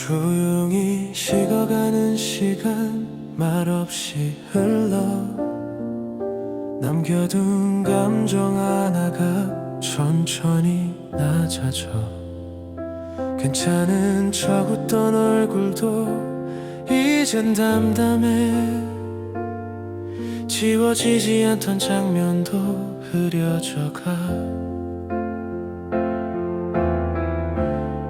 조용히 식어가는 시간 말없이 흘러 남겨둔 감정 하나가 천천히 낮아져 괜찮은 척 웃던 얼굴도 이젠 담담해 지워지지 않던 장면도 흐려져가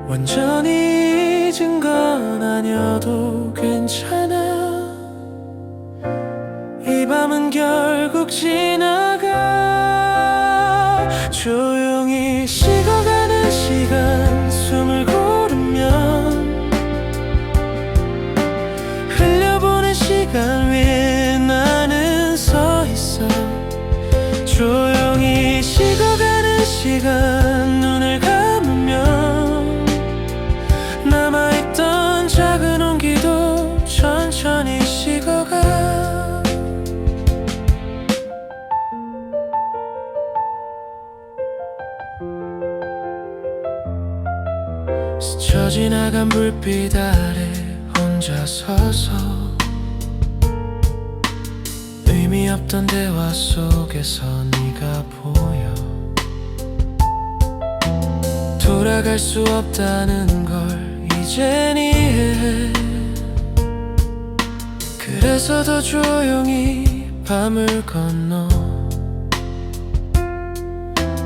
완전히 잊은 건 아니어도 괜찮아 이 밤은 결국 지나가 조용히 식어가는 시간 숨을 고르면 흘려보낸 시간 위에 나는 서 있어 조용히 식어가는 시간 눈을 감으면 남아있던 작은 온기도 천천히 식어가 스쳐 지나간 불빛 아래 혼자 서서 의미 없던 대화 속에서 네가 보여 돌아갈 수 없다는 걸 이젠 이해해 그래서 더 조용히 밤을 건너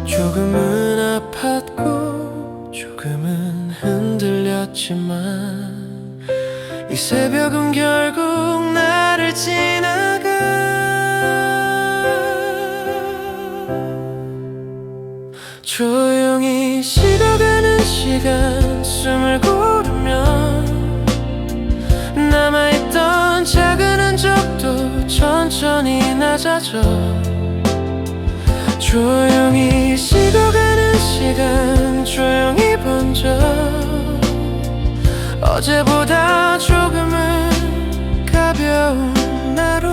조금은 아팠고 조금은 흔들렸지만 이 새벽은 결국 나를 지나가 조용히 식어가는 시간 숨을 고르면 남아있던 작은 흔적도 천천히 낮아져 조용히 식어가는 시간 조용히 번져 어제보다 조금은 가벼운 나로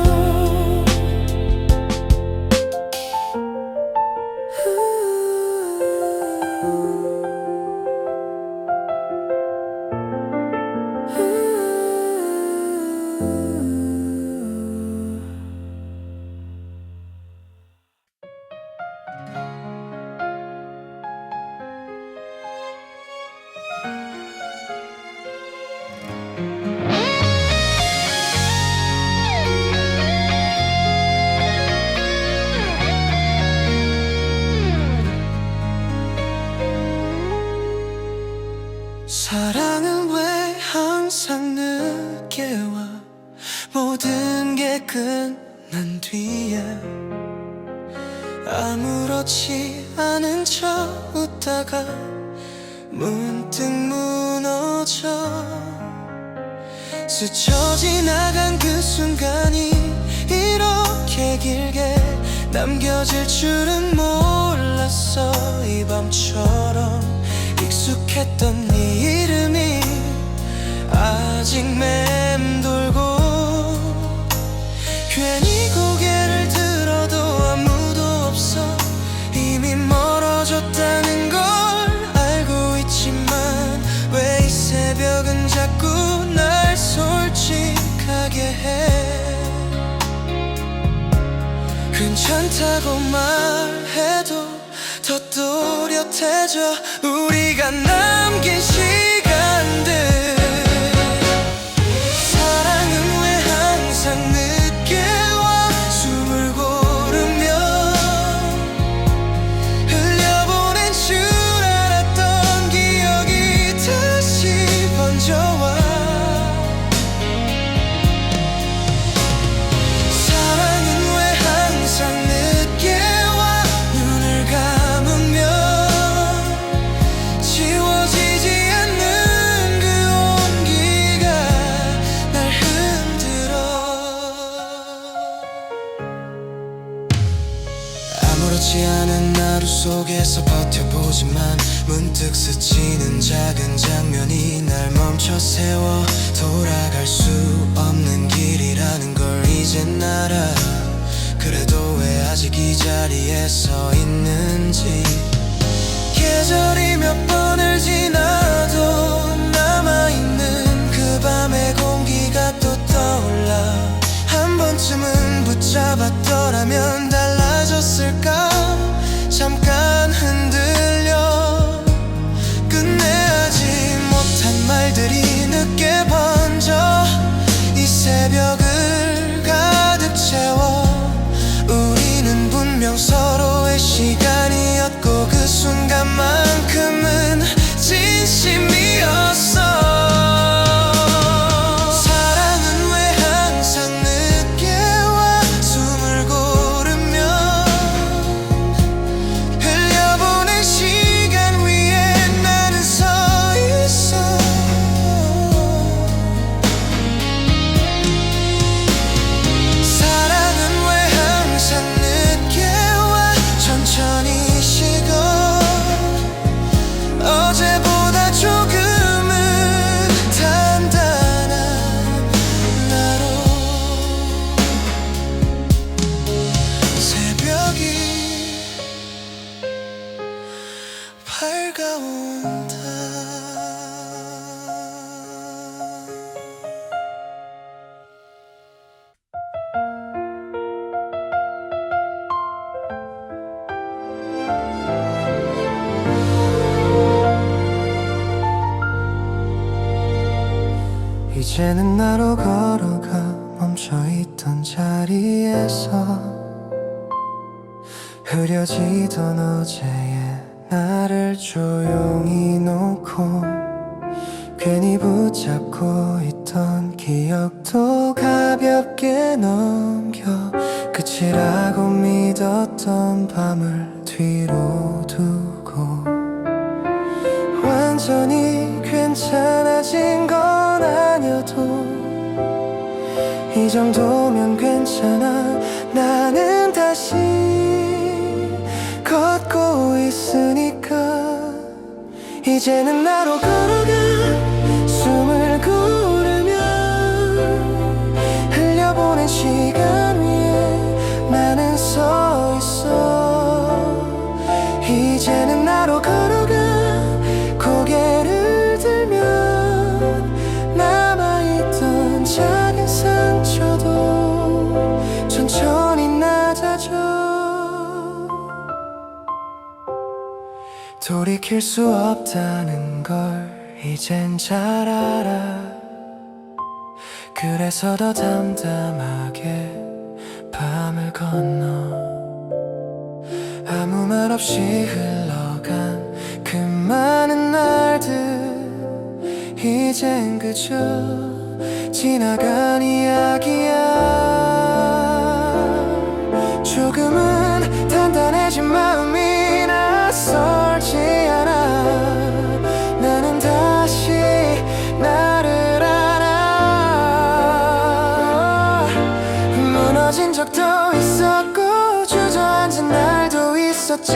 사랑은 왜 항상 늦게 와 모든 게 끝난 뒤에 아무렇지 않은 척 웃다가 문득 무너져 스쳐 지나간 그 순간이 이렇게 길게 남겨질 줄은 몰랐어 이 밤처럼 익숙했던 네 이름이 아직 맴돌고 괜히 고개를 들어도 아무도 없어 이미 멀어졌다는 걸 알고 있지만 왜 이 새벽은 자꾸 날 솔직하게 해 괜찮다고 말해도 더 또렷해져 우리가 남긴 시간들 사랑은 왜 항상 늦게 와 숨을 고르며 흘려보낸 줄 알았던 기억이 다시 번져와 사랑은 왜 항상 늦게 와 눈을 감으며 지워지지 않는 그 온기가 날 흔들어 아무렇지 않은 하루 속에서 버텨보지만 문득 스치는 작은 장면이 날 멈춰 세워 돌아갈 수 없는 길이라는 걸 이젠 알아 그래도 왜 아직 이 자리에 서 있는지 계절이 몇 번을 지나도 남아있는 잡았더라면 달라졌을까. 잠깐 흔들려 끝내야지 못한 말들이 늦게 번져 이 새벽을 가득 채워. 우리는 분명 서로의 시간이었고 그 순간만큼은 진심이었어. 사랑은 왜 항상 늦게 와. 숨을 고르며 흘려보낸 시간 위에 나는 서 있어. 사랑은 왜 항상 늦게 와. 천천히 식어 어제보다 조금은 단단한 나로. 새벽이 밝아온다. 이제는 나로 걸어가 멈춰있던 자리에서 흐려지던 어제의 나를 조용히 놓고 괜히 붙잡고 있던 기억도 가볍게 넘겨 끝이라고 믿었던 밤을 뒤로 두고 완전히 괜찮아진 건 아니어도 이 정도면 괜찮아. 나는 다시 걷고 있으니까. 이제는 나로 걸어가 숨을 고르며 흘려보낸 시간 위에 나는 서 있어. 이제는 나로 걸어가 고개를 들면 남아있던 작은 상처도 천천히 낮아져. 돌이킬 수 없다는 걸 이젠 잘 알아. 그래서 더 담담하게 밤을 건너 아무 말 없이 흘러간 그 많은 날들 이젠 그저 지나간 이야기야. 조금은 단단해진 마음이 낯설지 않아. 나는 다시 나를 알아. 무너진 적도 있었고 주저앉은 날도 있었지.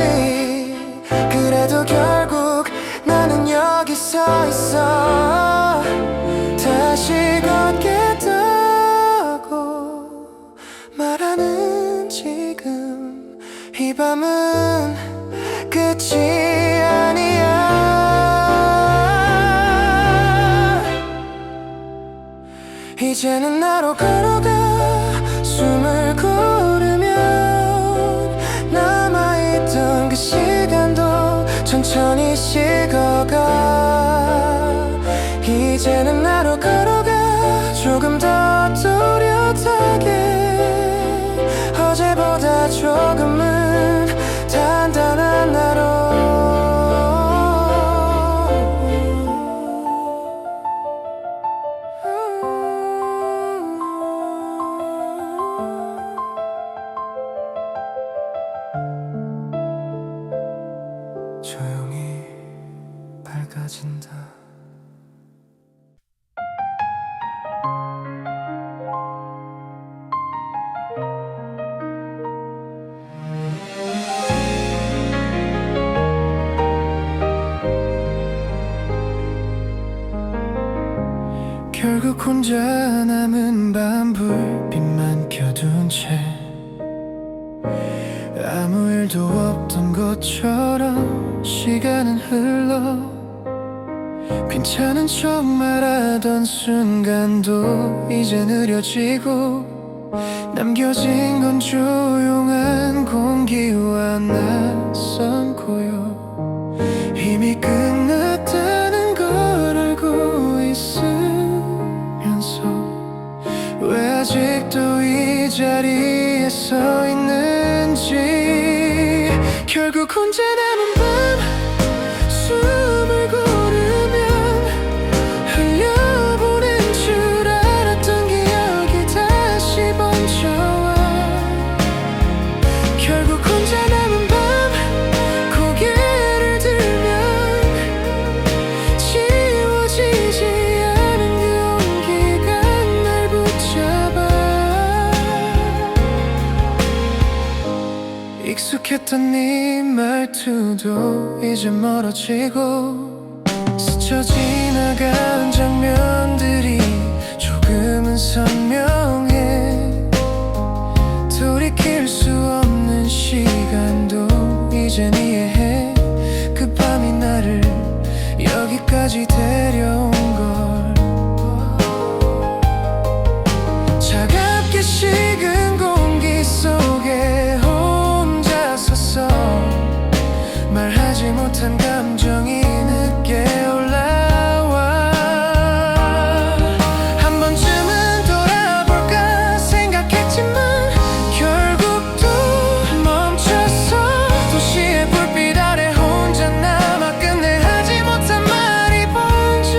그래도 결국 나는 여기 서 있어. 다시 걷겠다고 말하는 지금 이 밤은 끝이 아니야. 이제는 나로 걸어가 숨을 고르면 남아있던 그 시간도 천천히 식어가. 이제는 나로 걸어가 조금 더 또렷하게 어제보다 조금은 단단한 나로. 조용히 밝아진다. 결국 혼자 남은 밤 불빛만 켜둔 채 아무 일도 없던 것처럼 시간은 흘러. 괜찮은 척 말하던 순간도 이젠 흐려지고 남겨진 건 조용한 공기와 낯선 고요. 이미 끝났다는 걸 알고 있으면서 왜 아직도 이 자리에 서 있는지. 결국 혼자 남은 밤 숨을 고르면 흘려보낸 줄 알았던 기억이 다시 번져와. 결국 혼자 남은 밤 고개를 들면 지워지지 않은 그 온기가 날 붙잡아. 익숙했던 네 말투도 이제 멀어지고 스쳐 지나간 장면들이 조금은 선명해. 돌이킬 수 없는 시간도 이젠 이해해. 그 밤이 나를 여기까지 데려온 걸. 차갑게 식은 공기 속에 혼자 서서 말하지 못한 감정이 늦게 올라와. 한 번쯤은 돌아볼까 생각했지만 결국 또 멈췄어. 도시의 불빛 아래 혼자 남아 끝내 하지 못한 말이 번져.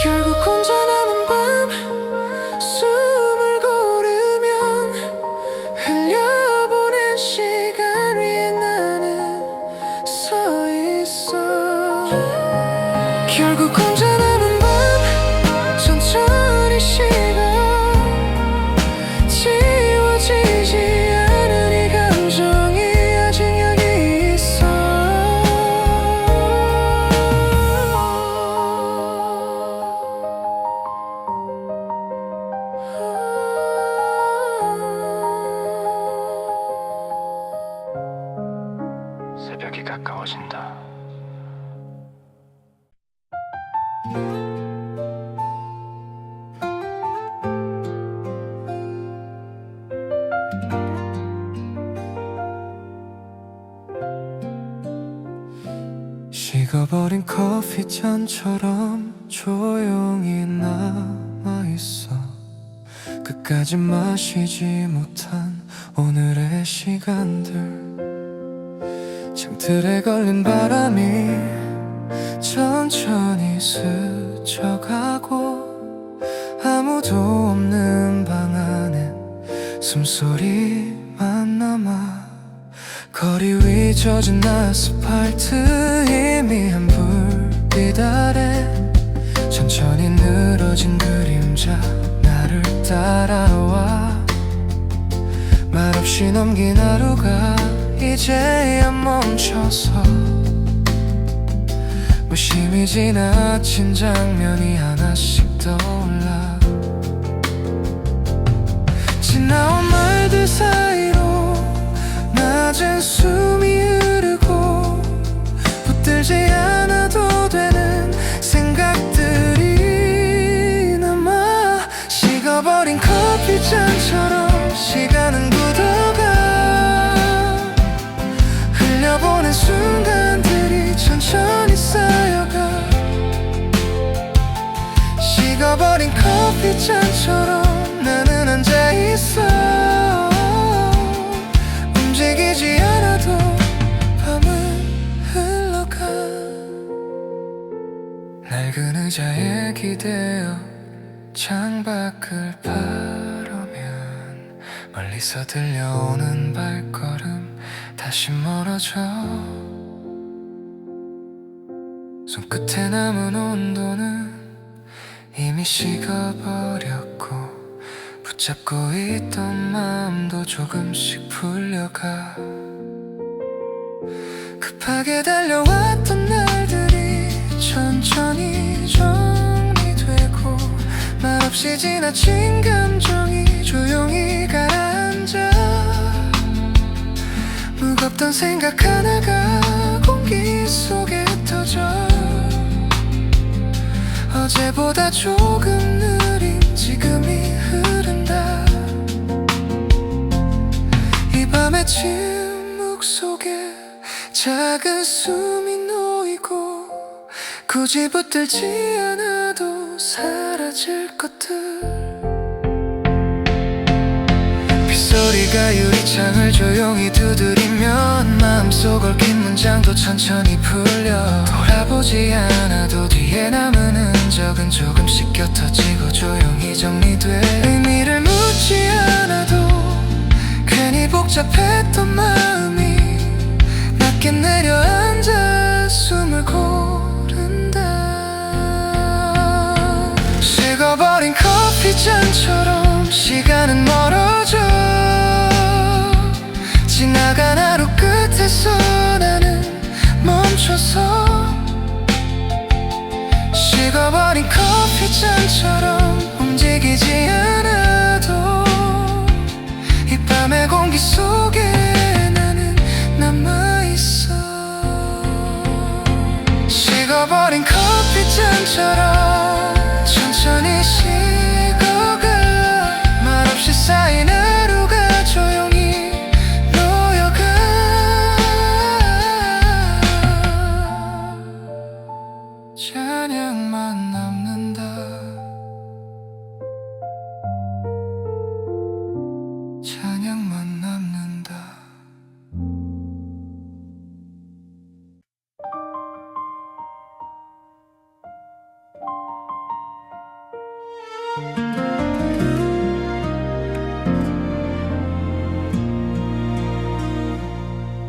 결국 혼자 남은 밤 숨을 고르면 흘려보낸 시간 위에 나는 서 있어. 결국 혼자 남은 밤 천천히 식어 지워지지 않은 이 감정이 아직 여기 있어. 새벽이 가까워진다. 식어버린 커피잔처럼 조용히 남아있어. 끝까지 마시지 못한 오늘의 시간들. 창틀에 걸린 바람이 천천히 스쳐가고 아무도 없는 방 안엔 숨소리만 남아. 거리 위 젖은 아스팔트 희미한 불빛 아래 천천히 늘어진 그림자 나를 따라와. 말없이 넘긴 하루가 이제야 멈춰서 무심히 지나친 장면이 하나씩 떠올라. 지나온 말들 사이로 낮은 숨이 흐르고 붙들지 않아도 되는 생각들이 남아. 식어버린 커피잔처럼 시간은 굳어가. 흘려보낸 순간들이 천천히 쌓여가. 식어버린 커피잔처럼 나는 앉아있어. 움직이지 않아도 밤은 흘러가. 낡은 의자에 기대어 창밖을 바라면 멀리서 들려오는 발걸음 다시 멀어져. 손끝에 남은 온도는 이미 식어버렸고 붙잡고 있던 마음도 조금씩 풀려가. 급하게 달려왔던 날들이 천천히 정리되고 말없이 지나친 감정이 조용히 가라앉아. 무겁던 생각 하나가 공기 속에 터져. 어제보다 조금 느린 지금 침묵 속에 작은 숨이 놓이고 굳이 붙들지 않아도 사라질 것들. 빗소리가 유리창을 조용히 두드리면 마음속 얽힌 문장도 천천히 풀려. 돌아보지 않아도 뒤에 남은 흔적은 조금씩 옅어지고 조용히 정리돼. 의미를 묻지 않아도 괜히 복잡했던 마음이 낮게 내려앉아 숨을 고른다. 식어버린 커피잔처럼 시간은 멀어져. 지나간 하루 끝에서 나는 멈춰서 식어버린 커피잔처럼 움직이지 않아도 이 밤의 공기 속에 나는 남아있어. 식어버린 커피잔처럼 천천히 식어가 말없이 쌓인 하루가 조용히 놓여가. 찬양만 남는다. 찬양만 남는다.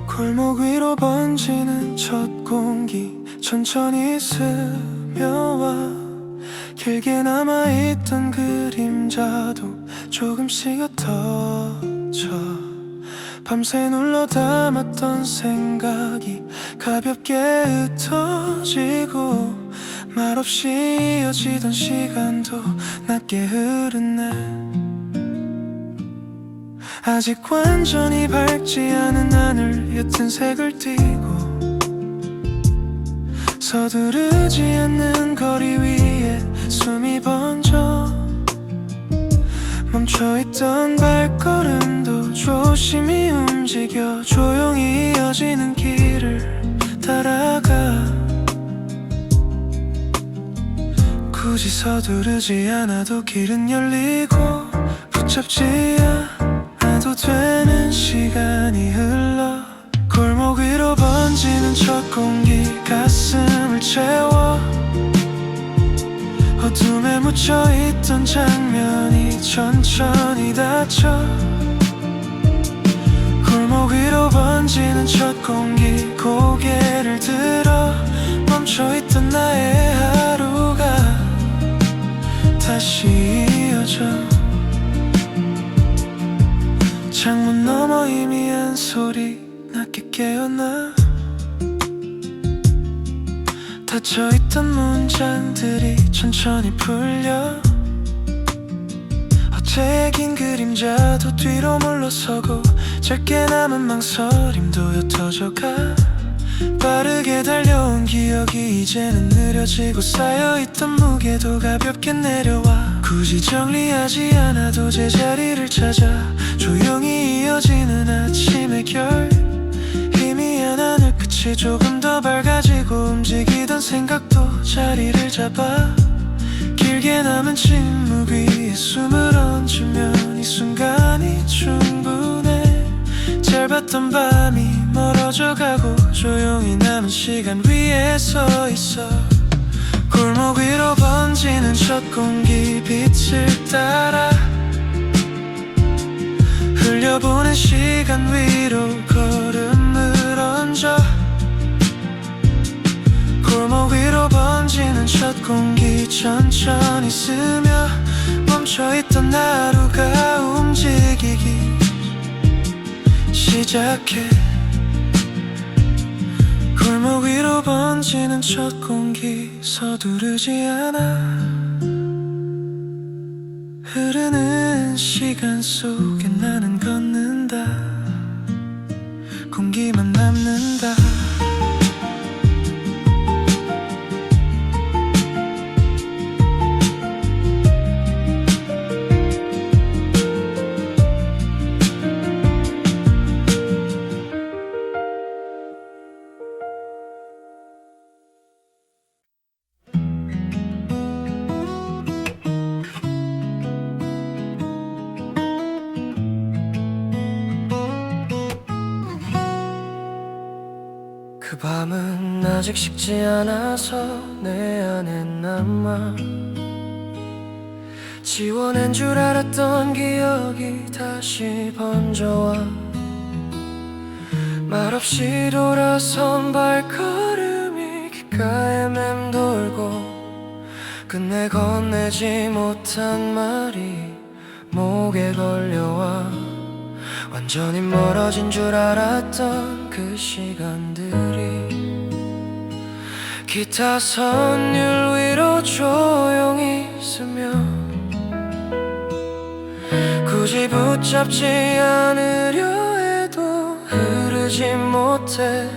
골목 위로 번지는 첫 공기 천천히 스며와. 길게 남아있던 그림자도 조금씩 흩어져. 밤새 눌러 담았던 생각이 가볍게 흩어지고 말없이 이어지던 시간도 낮게 흐르네. 아직 완전히 밝지 않은 하늘 옅은 색을 띠고 서두르지 않는 거리 위에 숨이 번져. 멈춰있던 발걸음도 조심히 움직여 조용히 이어지는 길을 따라가. 굳이 서두르지 않아도 길은 열리고 붙잡지 않아도 되는 시간이 흘러. 골목 위로 번지는 첫 공기 가슴을 채워. 어둠에 묻혀있던 장면이 천천히 닫혀. 골목 위로 번지는 첫 공기 고개를 들어 멈춰있던 나의 하루가 다시 이어져. 창문 너머 희미한 소리 낮게 깨어나. 닫혀있던 문장들이 천천히 풀려. 어제의 긴 그림자도 뒤로 물러서고 짧게 남은 망설임도 옅어져가. 빠르게 달려온 기억이 이제는 느려지고 쌓여있던 무게도 가볍게 내려와. 굳이 정리하지 않아도 제자리를 찾아 조용히 이어지는 아침의 결. 희미한 하늘 끝이 조금 더 밝아지고 움직이던 생각도 자리를 잡아. 길게 남은 침묵 위에 숨을 얹으면 이 순간이 충분해. 짧았던 밤이 멀어져 가고 조용히 남은 시간 위에 서 있어. 골목 위로 번지는 첫 공기 빛을 따라 흘려보낸 시간 위로 걸음을 얹어. 골목 위로 번지는 첫 공기 천천히 스며 멈춰있던 하루가 움직이기 시작해. 골목 위로 번지는 첫 공기 서두르지 않아. 흐르는 시간 속에 나는 걷는다. 공기만 남는다. 아직 식지 않아서 내 안에 남아 지워낸 줄 알았던 기억이 다시 번져와 말없이 돌아선 발걸음이 귓가에 맴돌고 끝내 건네지 못한 말이 목에 걸려와 완전히 멀어진 줄 알았던 그 시간들이 기타 선율 위로 조용히 스며 굳이 붙잡지 않으려 해도 흐르지 못해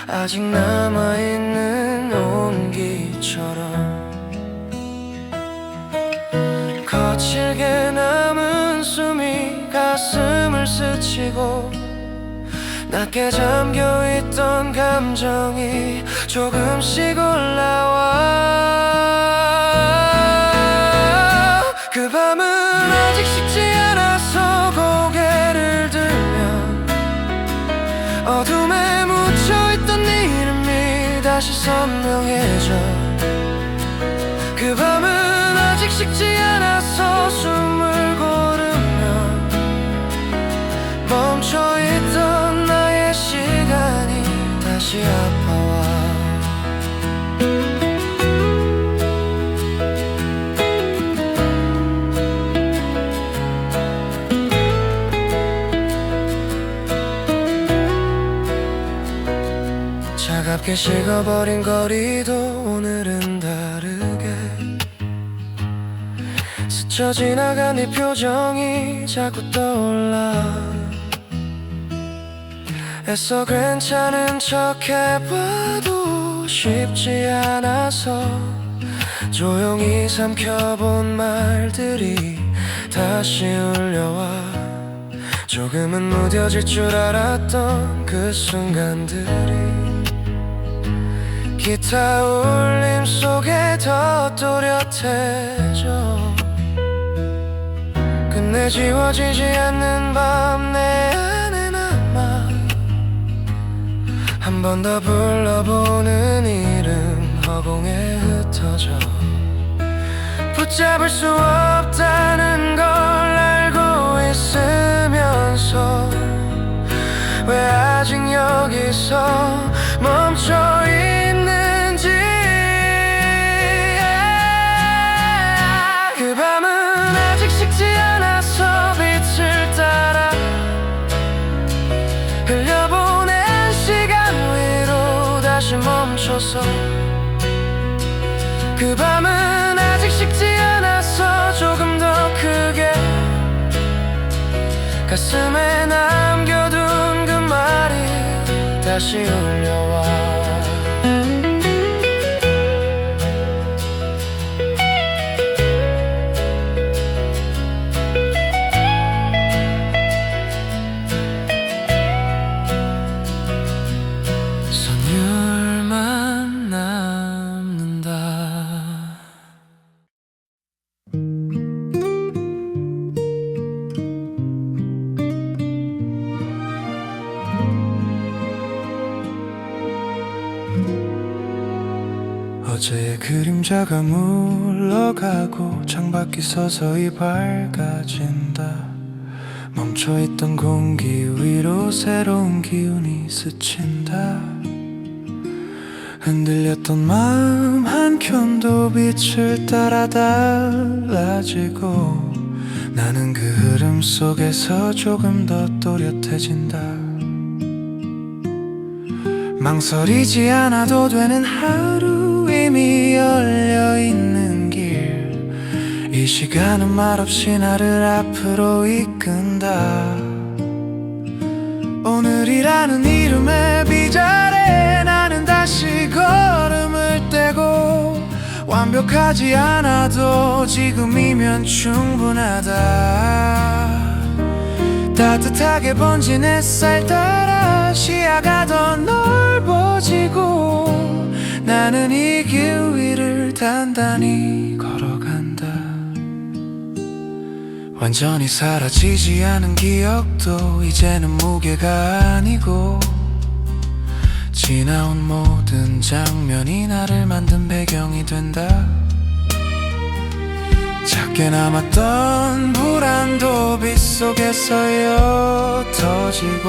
아직 남아있는 온기처럼 거칠게 남은 숨이 가슴을 스치고 낮게 잠겨있던 감정이 조금씩 올라와 그 밤은 아직 식지 않아서 고개를 들면 어둠에 묻혀있던 이름이 다시 선명해져 그 밤은 아직 식지 않아서 숨을 고르며 멈춰있던 나의 시간이 다시 아파와 차갑게 식어버린 거리도 오늘은 다르게 스쳐 지나간 네 표정이 자꾸 떠올라 애써 괜찮은 척 해봐도 쉽지 않아서 조용히 삼켜본 말들이 다시 울려와 조금은 무뎌질 줄 알았던 그 순간들이 기타 울림 속에 더 또렷해져 끝내 지워지지 않는 밤 내 안에 남아 한 번 더 불러보는 이름 허공에 흩어져 붙잡을 수 없다는 걸 알고 있으면서 왜 아직 여기서 멈춰있는지 그 밤은 아직 식지 않아서 빛을 따라 흘려보낸 시간 위로 다시 멈춰서 그 밤은 아직 식지 않아서 조금 더 크게 가슴에 남겨둔 그 말이 다시 울려와 선율만 남는다 어제의 그림자가 물러가고 창밖이 서서히 밝아진다 멈춰있던 공기 위로 새로운 기운이 스친다 흔들렸던 마음 한켠도 빛을 따라 달라지고 나는 그 흐름 속에서 조금 더 또렷해진다 망설이지 않아도 되는 하루 이미 열려있는 길 이 시간은 말없이 나를 앞으로 이끈다 오늘이라는 이름의 빗자래 나는 다시 걸음을 떼고 완벽하지 않아도 지금이면 충분하다 따뜻하게 번진 햇살 따라 시야가 더 넓어지고 나는 이 길 위를 단단히 걸어간다 완전히 사라지지 않은 기억도 이제는 무게가 아니고 지나온 모든 장면이 나를 만든 배경이 된다. 작게 남았던 불안도 빗속에서 옅어지고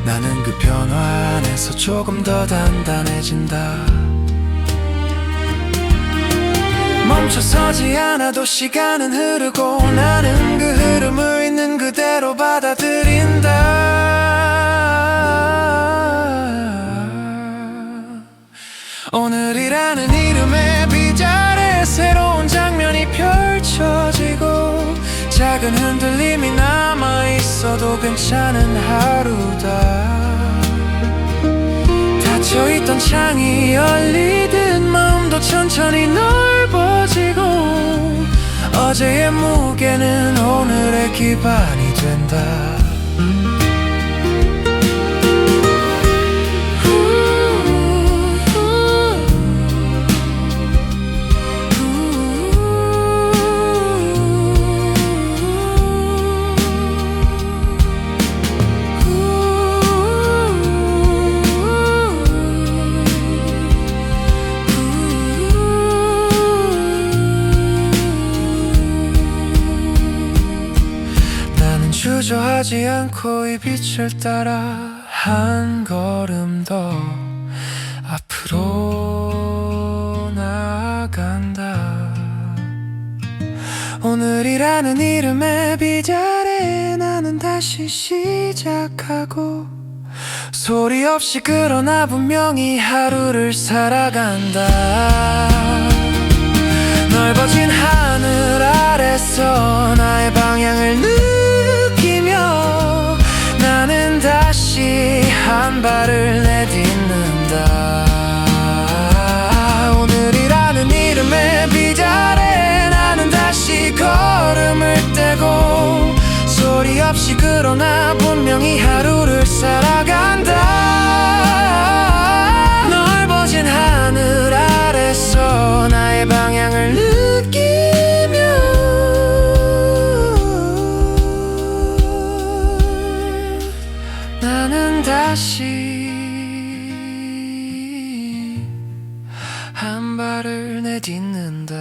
나는 그 변화 안에서 조금 더 단단해진다. 멈춰서지 않아도 시간은 흐르고 나는 그 흐름을 있는 그대로 받아들인다. 오늘이라는 이름의 빗자루에 새로운 장면이 펼쳐지고 작은 흔들림이 남아있어도 괜찮은 하루다. 닫혀있던 창이 열리듯 마음도 천천히 넓어지고 어제의 무게는 오늘의 기반이 된다. 주저하지 않고 이 빛을 따라 한 걸음 더 앞으로 나아간다. 오늘이라는 이름의 빗자루에 나는 다시 시작하고 소리 없이 그러나 분명히 하루를 살아간다. 넓어진 하늘 아래서 나의 방향을 느끼며 나는 다시 한 발을 내딛는다. 오늘이라는 이름의 빗자루에 나는 다시 걸음을 떼고 소리 없이 그러나 분명히 하루를 살아간다. 넓어진 하늘 아래서 나의 방향을 느끼며 나는 다시 한 발을 내딛는다.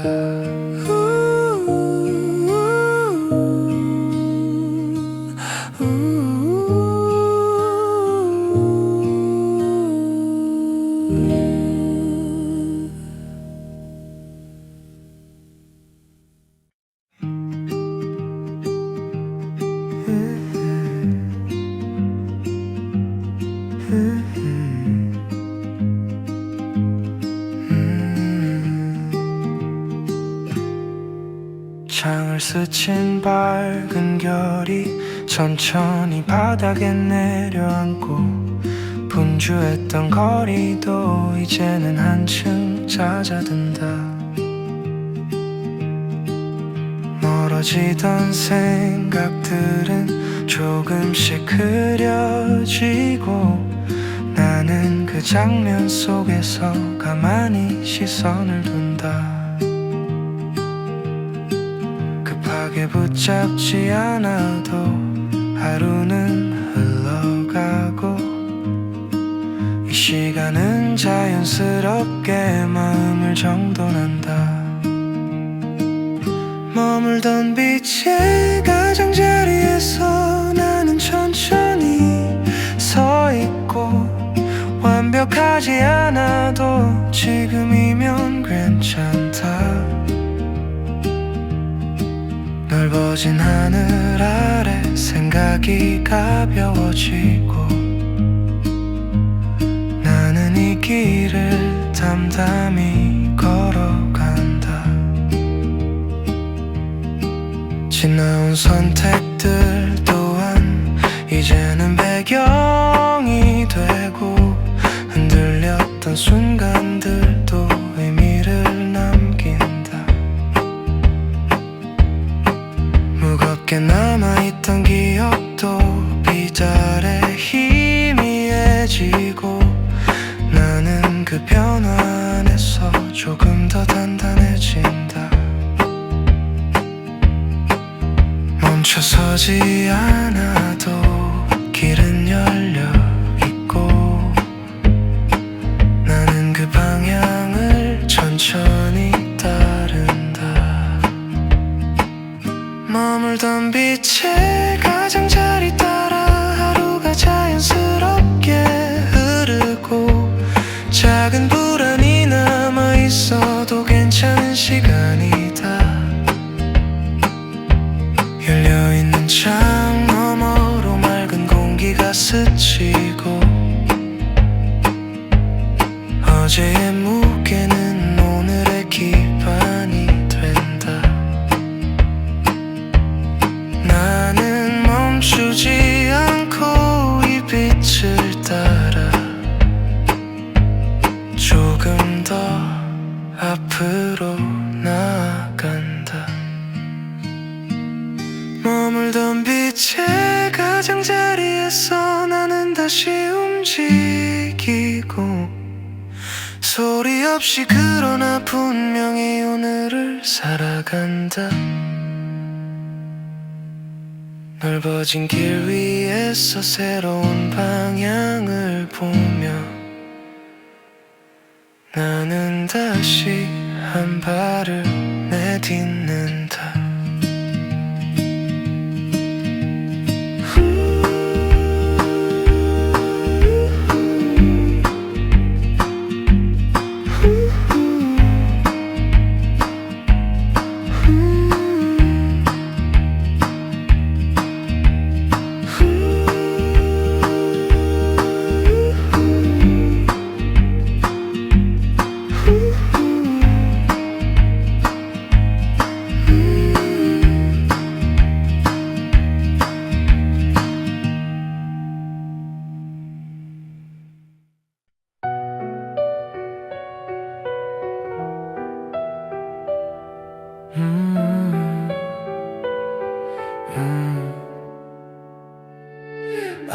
창을 스친 밝은 별이 천천히 바닥에 내려앉고 분주했던 거리도 이제는 한층 잦아든다. 멀어지던 생각들은 조금씩 흐려지고 나는 그 장면 속에서 가만히 시선을 둔다. 급하게 붙잡지 않아도 하루는 흘러가고 이 시간은 자연스럽게 마음을 정돈한다. 머물던 빛의 가장자리에서 나는 천천히 서 있고 완벽하지 않아도 지금이면 괜찮다. 넓어진 하늘 아래 생각이 가벼워지고 나는 이 길을 담담히 걸어간다. 지나온 선택들 또한 이제는 배경이 되고 흔들렸던 순간들도 의미를 남긴다. 무겁게 남아있던 기억도 빗자루에 희미해지고 나는 그 변화 안에서 조금 더 단단해진다. 멈춰서지 않아도 길은 열려 있고 머물던 빛의 가장자리 따라 하루가 자연스럽게 흐르고 작은 불안이 남아있어도 괜찮은 시간이다. 열려있는 창 너머로 맑은 공기가 스치고 어제의 무게는 오늘의 기반이 된다. 나는 멈추지 않고 이 빛을 따라 조금 더 앞으로 나아간다. 머물던 빛의 가장자리에서 나는 다시 움직이고 소리 없이 그러나 분명히 오늘을 살아간다. 넓어진 길 위에서 새로운 방향을 보며 나는 다시 한 발을 내딛는다.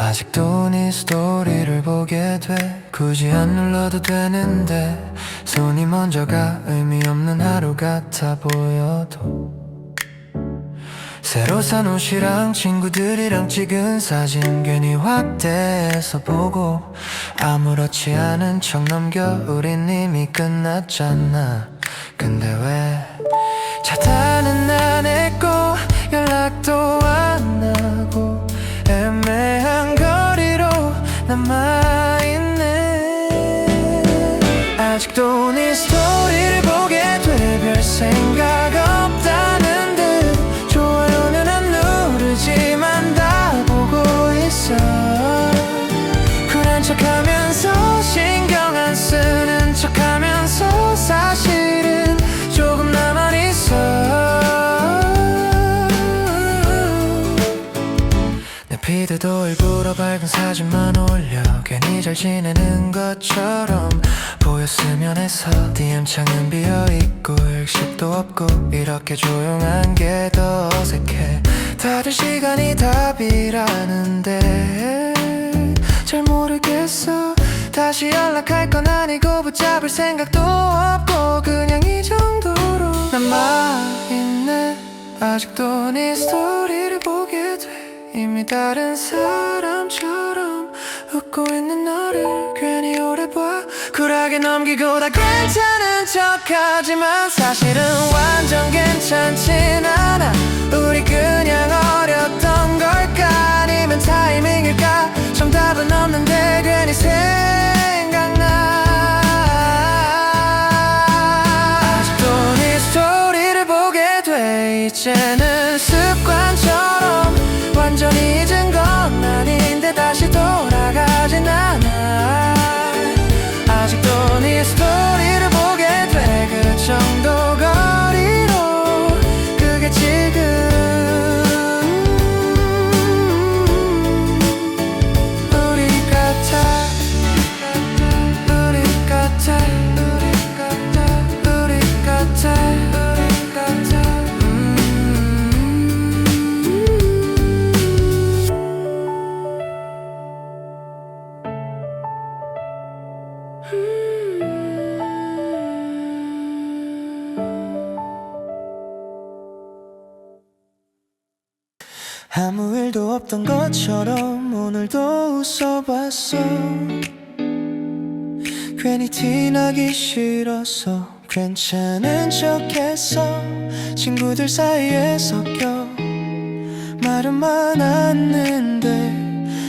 아직도 네 스토리를 보게 돼. 굳이 안 눌러도 되는데 손이 먼저 가. 의미 없는 하루 같아 보여도 새로 산 옷이랑 친구들이랑 찍은 사진 괜히 확대해서 보고 아무렇지 않은 척 넘겨. 우린 이미 끝났잖아. 근데 왜 차단은 안 했고 연락도 안 하고 애매한 거리로 남아있네. 아직도 네 스토리를 보게 돼. 별 생각 없다는 듯 좋아요는 안 누르지만 다 보고 있어. 쿨한 척하면서 신경 안 쓰는 척하면서 사실은 조금 남아있어. 피드도 일부러 밝은 사진만 올려. 괜히 잘 지내는 것처럼 보였으면 해서 DM창은 비어있고 일식도 없고 이렇게 조용한 게 더 어색해. 다들 시간이 답이라는데 잘 모르겠어. 다시 연락할 건 아니고 붙잡을 생각도 없고 그냥 이 정도로 남아있네. 아직도 네 스토리를 보게 돼. 이미 다른 사람처럼 웃고 있는 너를 괜히 오래 봐. 쿨하게 넘기고 다 괜찮은 척하지만 사실은 완전 괜찮진 않아. 우리 그냥 어렸던 걸까 아니면 타이밍일까. 정답은 없는데 괜히 생각나. 아직도 네 스토리를 보게 돼. 이제는 습관처럼 완전히 잊은 건 아닌데 다시 돌아가진 않아. 아직도 네 스토리를 보게 돼. 그 정도 거리로 그게 지금 우리 같아. 우리 같아. 우리 같아. 우리 같아. 우리 같아. 아무 일도 없던 것처럼 오늘도 웃어봤어. 괜히 티나기 싫어서 괜찮은 척했어. 친구들 사이에 섞여 말은 많았는데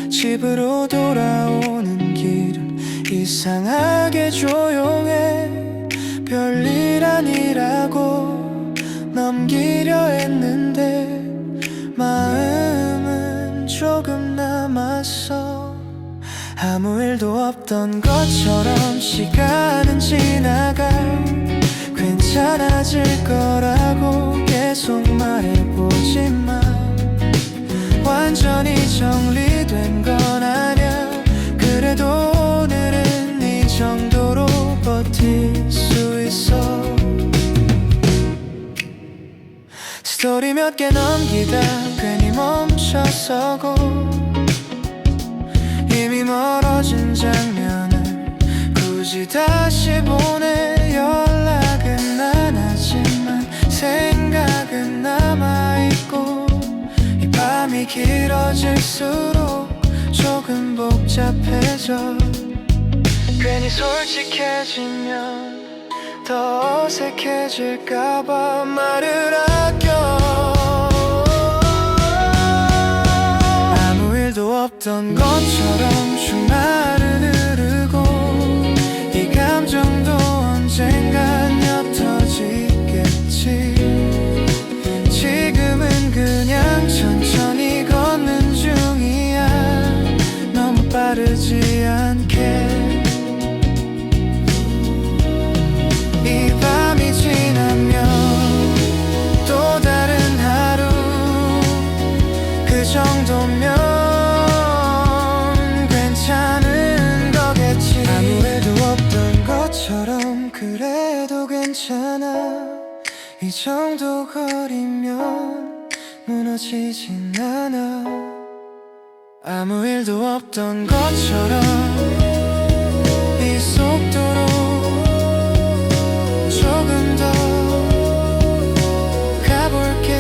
집으로 돌아오는 길은 이상하게 조용해. 별일 아니라고 넘기려 했는데 마음은 조금 남았어. 아무 일도 없던 것처럼 시간은 지나가. 괜찮아질 거라고 계속 말해보지만 완전히 정리된 건 아냐. 그래도 오늘은 이 정도로 버틸 수 있어. 스토리 몇 개 넘기다 괜히 멈춰서고 이미 멀어진 장면을 굳이 다시 보내. 연락은 안 하지만 생각은 남아있고 이 밤이 길어질수록 조금 복잡해져. 괜히 솔직해지면 더 어색해질까봐 말을 아껴. 아무 일도 없던 것처럼 주말은 흐르고 이 감정도 언젠간 옅어지겠지. 지금은 그냥 천천히 걷는 중이야. 너무 빠르지 않게. 이 밤이 지나면 또 다른 하루. 그 정도면 괜찮은 거겠지. 아무 일도 없던 것처럼 그래도 괜찮아. 이 정도 거리면 무너지진 않아. 아무 일도 없던 것처럼 이 속도로 조금 더 가볼게.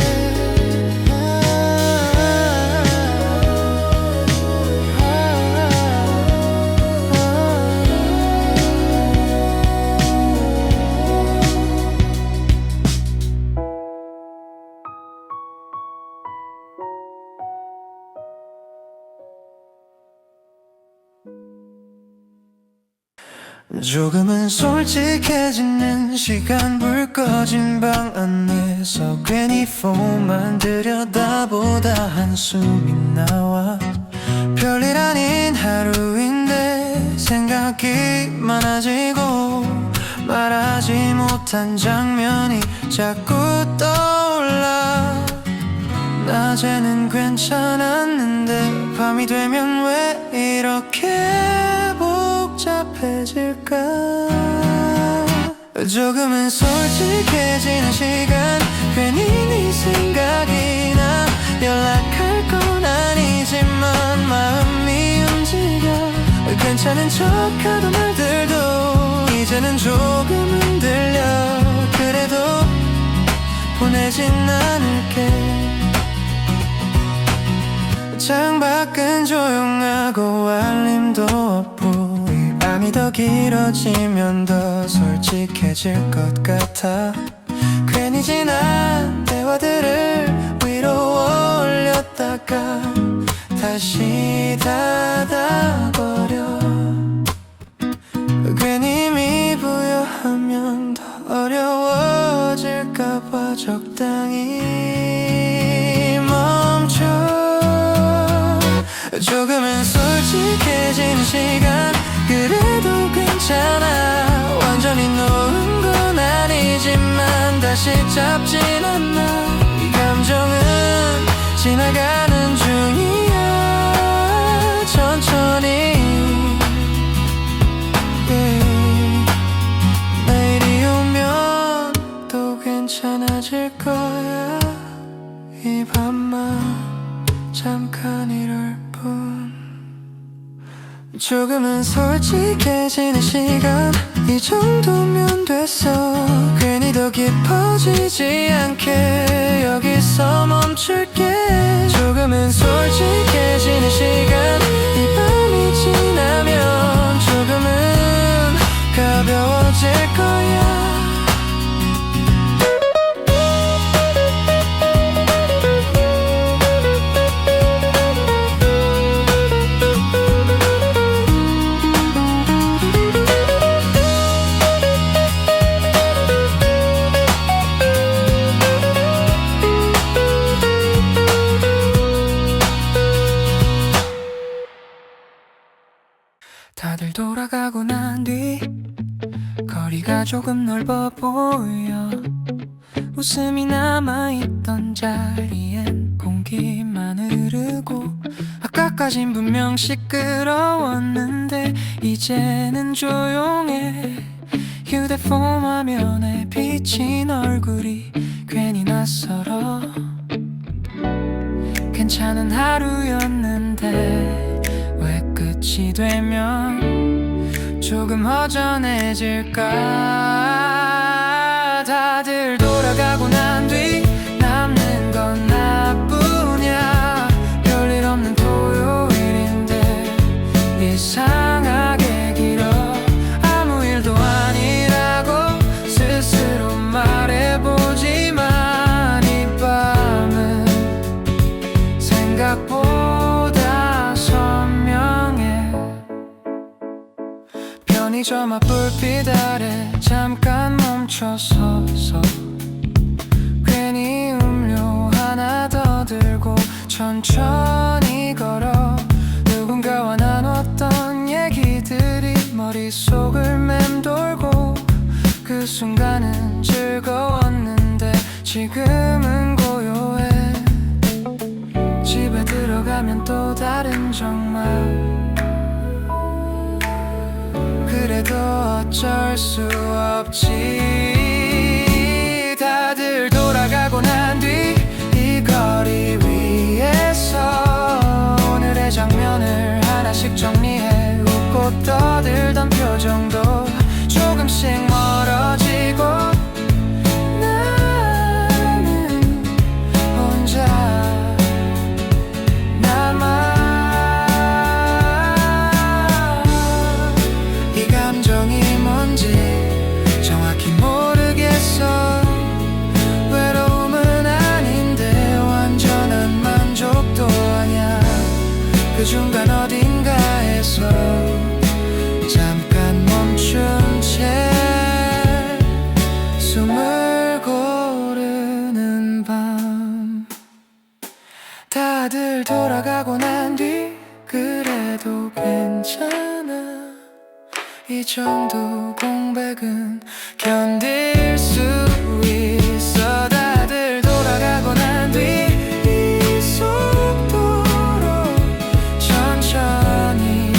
조금은 솔직해지는 시간. 불 꺼진 방 안에서 괜히 폰만 들여다보다 한숨이 나와. 별일 아닌 하루인데 생각이 많아지고 말하지 못한 장면이 자꾸 떠올라. 낮에는 괜찮았는데 밤이 되면 왜 이렇게 복잡해질까. 조금은 솔직해지는 시간. 괜히 네 생각이 나. 연락할 건 아니지만 마음이 움직여. 괜찮은 척하던 말들도 이제는 조금은 들려. 그래도 보내진 않을게. 창밖은 조용하고 알림도 없고 이 밤이 더 길어지면 더 솔직해질 것 같아. 괜히 지난 대화들을 위로 올렸다가 다시 닫아버려. 괜히 미부여하면 더 어려워질까봐 적당히 멈춰. 조금은 솔직해지는 시간. 그래도 괜찮아. 완전히 놓은 건 아니지만 다시 잡진 않아. 이 감정은 지나가는 중이야. 천천히. 내일이 오면 또 괜찮아질 거야. 이 밤만 잠깐 이럴 뿐. 조금은 솔직해지는 시간. 이 정도면 됐어. 괜히 더 깊어지지 않게 여기서 멈출게. 조금은 솔직해지는 시간. 이 밤이 지나면 조금은 가벼워질 거야. 다들 돌아가고 난 뒤 거리가 조금 넓어 보여. 웃음이 남아있던 자리엔 공기만 흐르고, 아까까진 분명 시끄러웠는데 이제는 조용해. 휴대폰 화면에 비친 얼굴이 괜히 낯설어. 괜찮은 하루였는데 왜 끝이 되면 조금 허전해질까. 다들 돌아가고 난 뒤 남는 건 나뿐이야. 별일 없는 토요일인데 이상하게 길어. 아무 일도 아니라고 스스로 말해보지만 이 밤은 생각보다 선명해. 편의점 앞 불빛 아래 잠깐 멈춰서서 괜히 음료 하나 더 들고 천천히 걸어. 누군가와 나눴던 얘기들이 머릿속을 맴돌고, 그 순간은 즐거웠는데 지금은 고요해. 집에 들어가면 또 다른 정말. 그래도 어쩔 수 없지. 다들 돌아가고 난 뒤 이 거리 위에서 오늘의 장면을 하나씩 정리해. 웃고 떠들던 표정도 조금씩 멀어지고, 나는 혼자 남아. 이 감정이 뭔지 정확히 모르겠어. 외로움은 아닌데 완전한 만족도 아냐. 그 중간 어딘가에서 잠깐 멈춘 채 숨을 고르는 밤. 다들 돌아가고 난 뒤 그래도 괜찮아. 이 정도 공백은 견딜 수 있어. 다들 돌아가고 난 뒤 이 속도로 천천히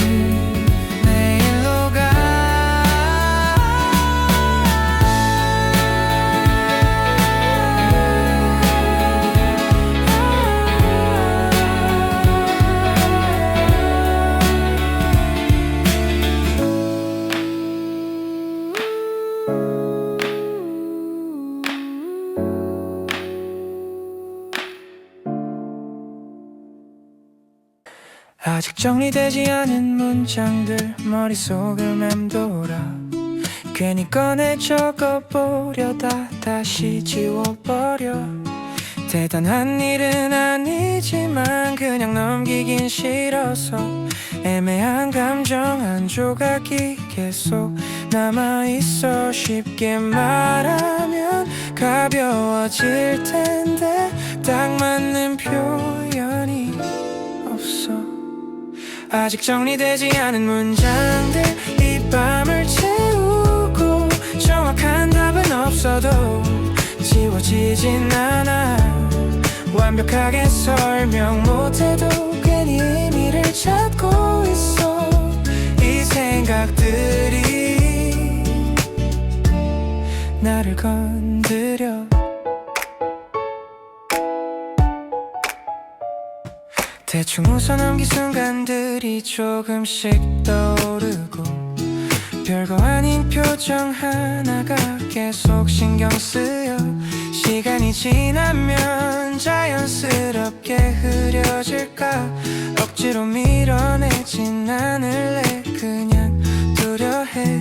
내일로 가. 아직 정리되지 않은 문장들 머릿속을 맴돌아. 괜히 꺼내 적어보려다 다시 지워버려. 대단한 일은 아니지만 그냥 넘기긴 싫어서 애매한 감정 한 조각이 계속 남아있어. 쉽게 말하면 가벼워질 텐데 딱 맞는 표현이 없어. 아직 정리되지 않은 문장들 이 밤을 채우고, 정확한 답은 없어도 지워지진 않아. 완벽하게 설명 못해도 괜히 의미를 찾고 있어. 이 생각들이 나를 건드려. 대충 웃어넘긴 순간들이 조금씩 떠오르고, 별거 아닌 표정 하나가 계속 신경 쓰여. 시간이 지나면 자연스럽게 흐려질까. 억지로 밀어내진 않을래. 그냥 두려해.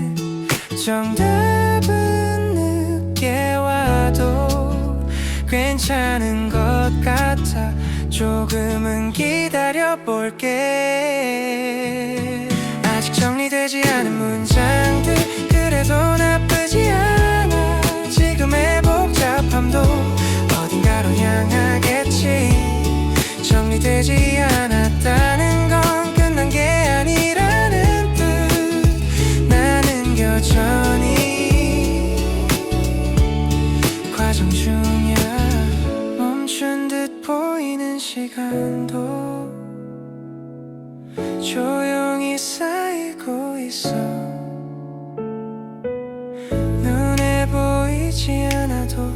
정답은 늦게 와도 괜찮은 것 같아. 조금은 기다려볼게. 아직 정리되지 않은 문장들 그래도 나쁘지 않아. 지금의 복잡함도 어딘가로 향하겠지. 정리되지 않았다는 건 끝난 게 아니라는 뜻. 시간도 조용히 쌓이고 있어. 눈에 보이지 않아도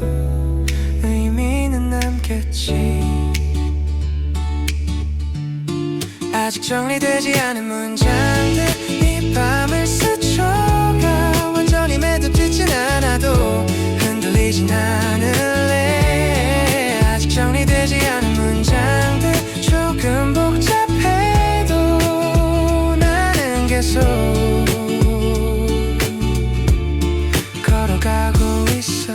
의미는 남겠지. 아직 정리되지 않은 문장들 이 밤을 스쳐가. 완전히 매듭짓진 않아도 흔들리진 않을래. 아직 정리되지 않은 문장들 조금 복잡해도 나는 계속 걸어가고 있어.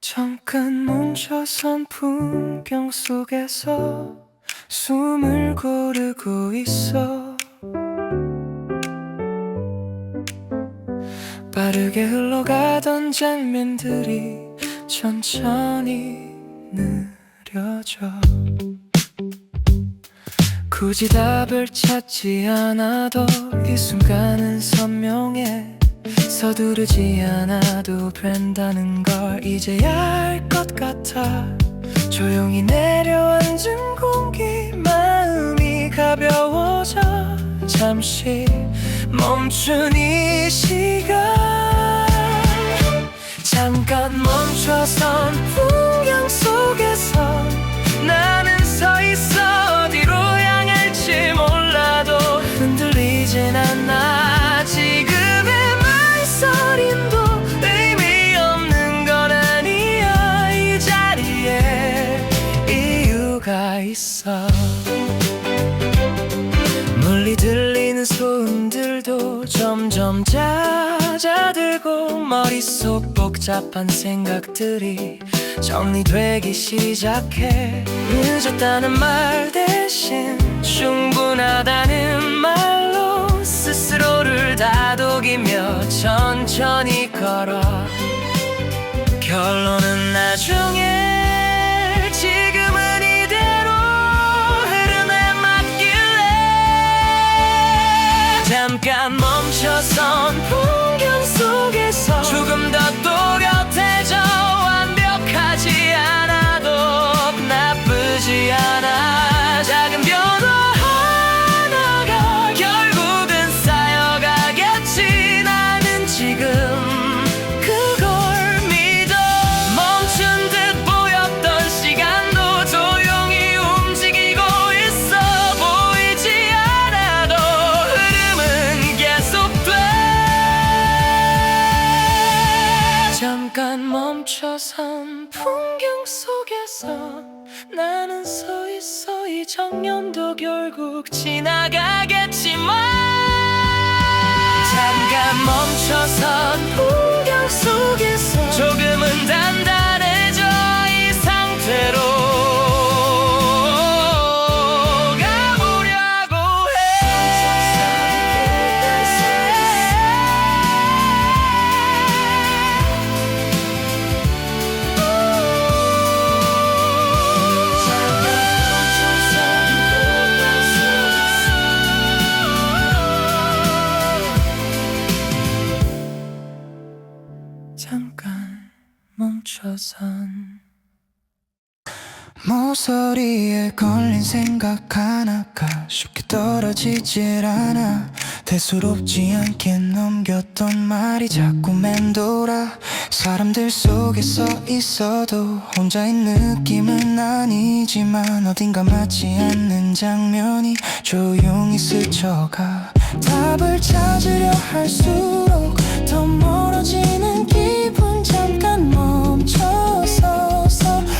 잠깐 멈춰선 풍경 속에서 숨을 고르고 있어. 빠르게 흘러가던 장면들이 천천히 느려져. 굳이 답을 찾지 않아도 이 순간은 선명해. 서두르지 않아도 된다는 걸 이제야 알 것 같아. 조용히 내려앉은 공기 마음이 가벼워져. 잠시 멈춘 이 시간. 잠깐 멈춰선 풍경 속에서 나는 서 있어. 어디로 향할지 몰라도 흔들리진 않아. 지금의 말소림도 의미 없는 건 아니야. 이 자리에 이유가 있어. 멀리 들리는 소음들도 점점 잦아들고 머릿속 복잡한 생각들이 정리되기 시작해. 늦었다는 말 대신 충분하다는 말로 스스로를 다독이며 천천히 걸어. 결론은 나중에 지금은 이대로 흐름에 맡길래. 잠깐 멈춰선 풍경 속에서 조금 더 또렷해져. 완벽하지 않아도 나쁘지 않아. 작은 변화 하나가 결국은 쌓여가겠지. 나는 지금 그걸 믿어. 멈춘 듯 보였던 시간도 조용히 움직이고 있어. 보이지 않아도 흐름은 계속돼. 잠깐 멈춰선 풍경 속에서 나는 서 있어. 이 정년도 결국 지나가겠지만. 잠깐 멈춰선 풍경 속에서 조금은 단단해져. 이 상태로 가보려고 해. 잠깐 멈춰선. 모서리에 걸린 생각 하나가 쉽게 떨어지질 않아. 대수롭지 않게 넘겼던 말이 자꾸 맴돌아. 사람들 속에 서 있어도 혼자인 느낌은 아니지만 어딘가 맞지 않는 장면이 조용히 스쳐가. 답을 찾으려 할수록 더 멀어지는 기분. 잠깐 멈춰서서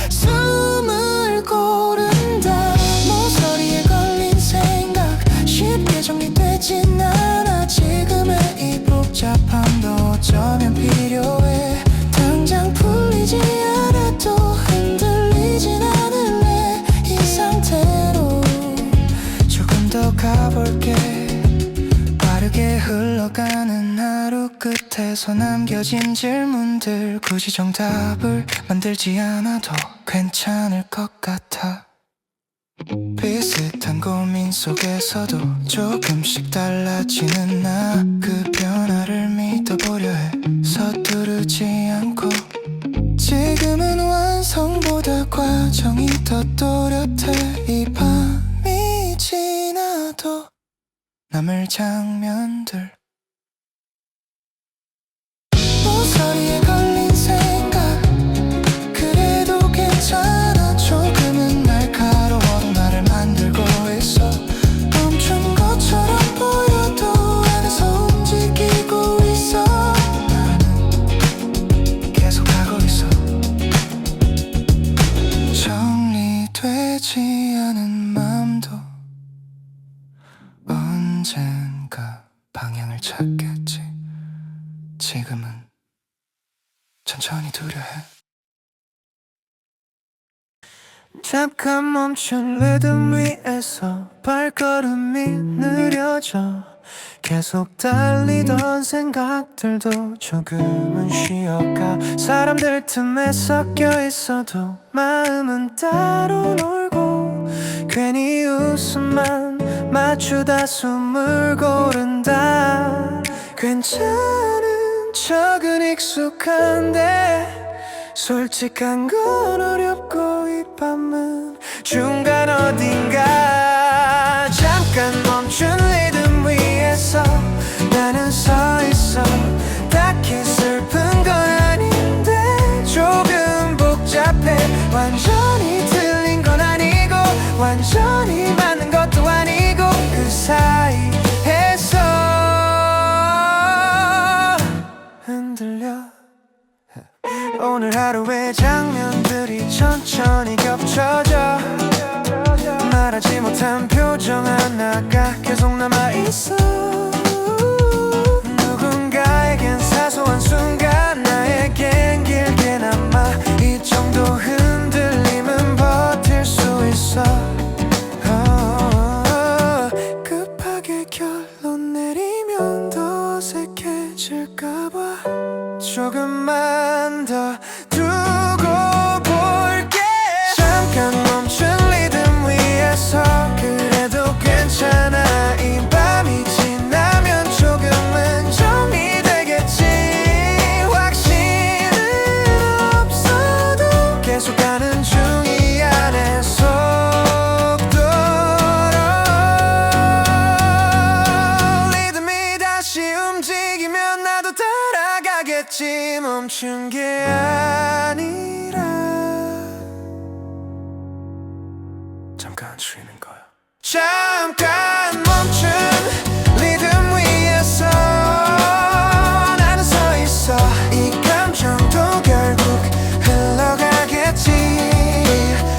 숨을 고른다. 모서리에 걸린 생각 쉽게 정리되진 않아. 지금의 이 복잡함도 어쩌면 필요해. 당장 풀리지 않아도 흔들리진 않을래. 이 상태로 조금 더 가볼게. 빠르게 흘러가는 하루 끝에서 남겨진 질문들. 굳이 정답을 만들지 않아도 괜찮을 것 같아. 비슷한 고민 속에서도 조금씩 달라지는 나. 그 변화를 믿어보려 해. 서투르 두렵지 않고 지금은 완성보다 과정이 더 또렷해. 이 밤이 지나도 남을 장면들 모서리에 걸린 생각 그래도 괜찮아. 조금은 날카로워도 나를 만들고 있어. 멈춘 것처럼 보여도 안에서 움직이고 있어. 나는 계속하고 있어. 정리되지 않은 맘도 언젠가 방향을 찾겠지. 지금은 천천히 두려 해. 잠깐 멈춘 리듬 위에서 발걸음이 느려져. 계속 달리던 생각들도 조금은 쉬어가. 사람들 틈에 섞여 있어도 마음은 따로 놀고 괜히 웃음만 맞추다 숨을 고른다. 괜찮은 척은 익숙한데 솔직한 건 어렵고 이 밤은 중간 어딘가. 잠깐 멈춘 리듬 위에서 나는 서 있어. 딱히 슬픈 건 아닌데 조금 복잡해. 완전히 틀린 건 아니고 완전히 맞는 것도 아니고 그 사이에서 흔들려. 오늘 하루의 장면들이 천천히 겹쳐져. 말하지 못한 표정 하나가 계속 남아있어. 누군가에겐 사소한 순간 나에겐 길게 남아. 이 정도 흔들림은 버틸 수 있어. 급하게 결론 내리면 더 어색해질까봐 조금만 더 두고 볼게. 잠깐 멈춘 리듬 위에서 그래도 괜찮아. 이 밤이 지나면 조금은 정리되겠지. 확신은 없어도 계속가는 중이 안에 속도로 리듬이 다시 움직이면 나도 따라가겠지. 멈춘 게 아니라 잠깐 쉬는 거야. 잠깐 멈춘 리듬 위에서 나는 서 있어. 이 감정도 결국 흘러가겠지.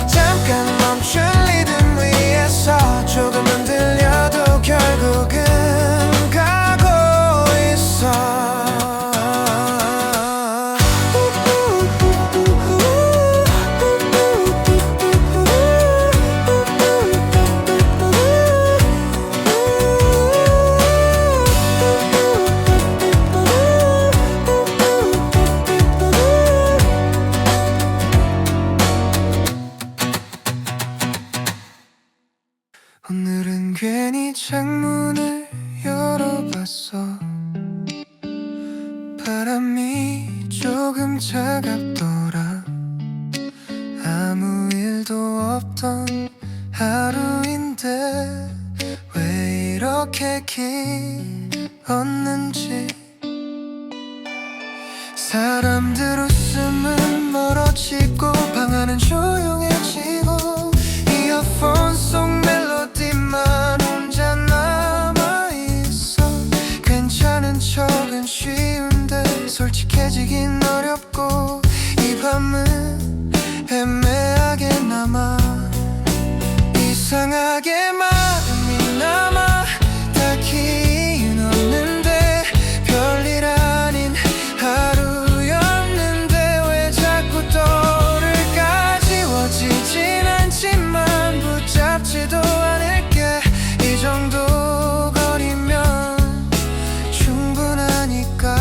잠깐 멈춘 리듬 위에서 조금 흔들려도 결국은 가고 있어. 오늘은 괜히 창문을 열어봤어. 바람이 조금 차갑더라. 아무 일도 없던 하루인데 왜 이렇게 길었는지. 사람들 웃음은 멀어지고 방 안은 조용해지고 이어폰 속 멜로디만 혼자 남아있어. 괜찮은 척은 쉬운데 솔직해지긴 어렵고 이 밤은 애매하게 남아. 이상하게 마음이 남아. 딱히 이유는 없는데 별일 아닌 하루였는데 왜 자꾸 떠오를까. 지워지진 않지만 붙잡지도 않을게. 이 정도 거리면 충분하니까.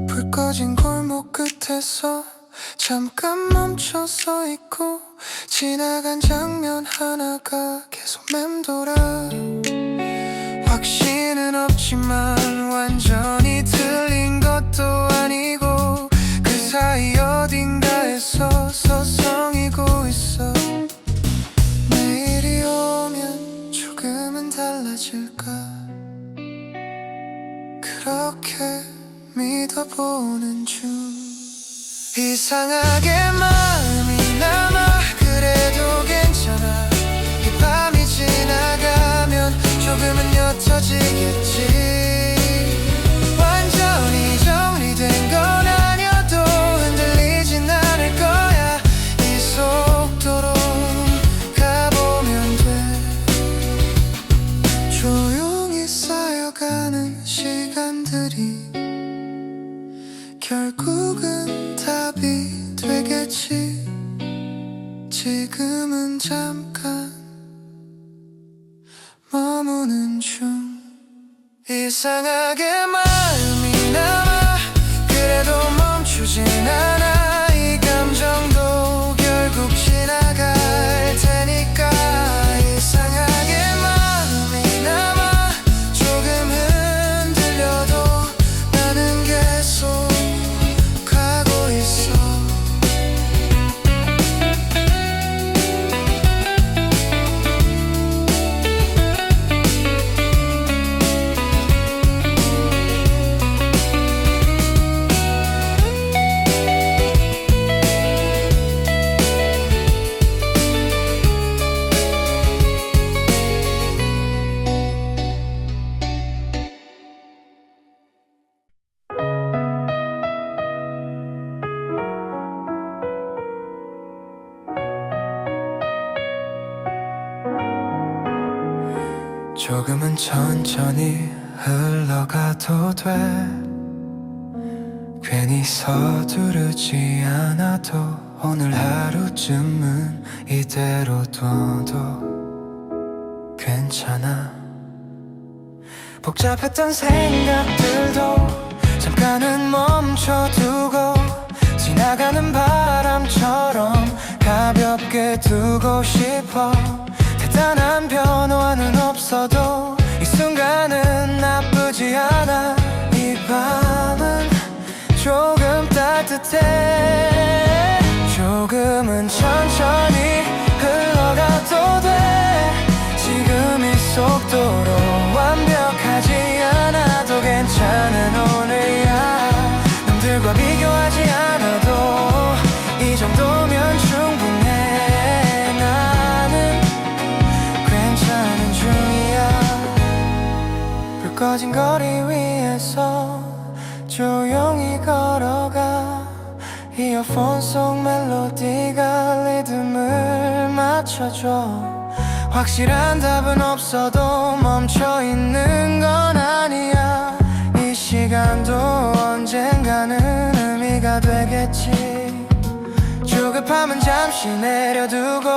불 꺼진 골목 끝에서 잠깐 멈춰 서 있고 지나간 장면 하나가 계속 맴돌아. 확신은 없지만 완전히 그렇게 믿어보는 중 이상하게 마음이 남아 그래도 괜찮아 이 밤이 지나가면 조금은 옅어지겠지 완전히 정리된 건 아니어도 흔들리진 않을 거야 이 속도로 가보면 돼 조용히 쌓여가는 시간들이 결국은 답이 되겠지 지금은 잠깐 머무는 중 이상하게 마음이 남아 그래도 멈추진 않아 이 감정도 결국 지나갈 테니까 이상하게 마음이 남아 조금 흔들려도 나는 계속 가고 있어 조금은 천천히 흘러가도 돼 괜히 서두르지 않아도 오늘 하루쯤은 이대로 둬도 괜찮아 복잡했던 생각들도 잠깐은 멈춰두고 지나가는 바람처럼 가볍게 두고 싶어 대단한 변화는 없어도 이 순간은 나쁘지 않아 이 밤은 조금 따뜻해 조금은 천천히 흘러가도 돼 지금 이 속도로 완벽하지 않아도 괜찮은 오늘이야 남들과 비교하지 않아도 이 정도면 충분해 나는 괜찮은 중이야 불 꺼진 거리 위에서 조용히 걸어가 이어폰 속 멜로디가 리듬을 맞춰줘 확실한 답은 없어도 멈춰있는 건 아니야 이 시간도 언젠가는 의미가 되겠지 조급함은 잠시 내려두고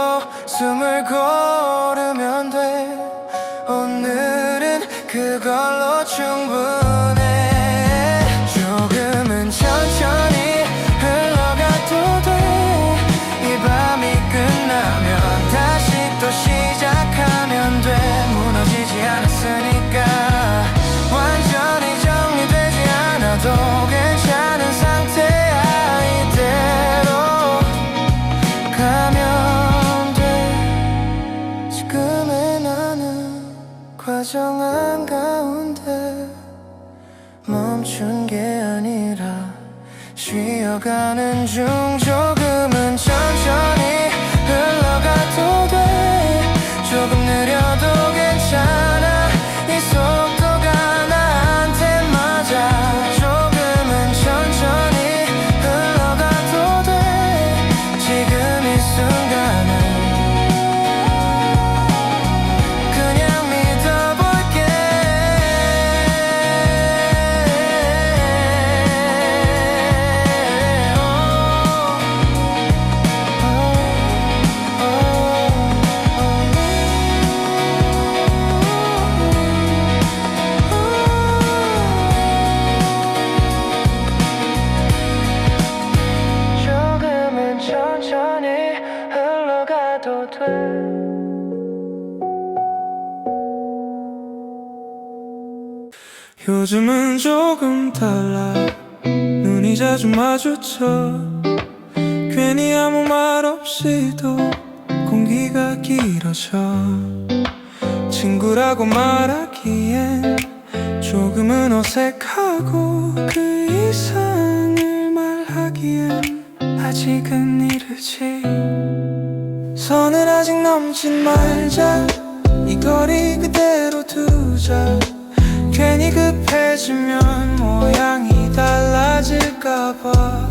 숨을 고르면 돼 오늘은 그걸로 충분해 조금은 천천히 흘러가도 돼 이 밤이 끝나면 다시 또 시작하면 돼 무너지지 않았으니까 완전히 정리되지 않아도 괜찮은 상태야 이대로 가면 돼 지금의 나는 과정 한가운데 멈춘 게 아니라 쉬어가는 중 조금은 천천히 흘러가도 돼 조금 느려도 괜찮아 이 속도가 나한테 맞아 조금은 천천히 흘러가도 돼 지금 이 순간은 그냥 믿어볼게 조금은 천천히 흘러가도 돼 요즘은 조금 달라 눈이 자주 마주쳐 괜히 아무 말 없이도 공기가 길어져 친구라고 말하기엔 조금은 어색하고 그 이상을 말하기엔 아직은 이르지. 선을 아직 넘지 말자. 이 거리 그대로 두자. 괜히 급해지면 모양이 달라질까봐.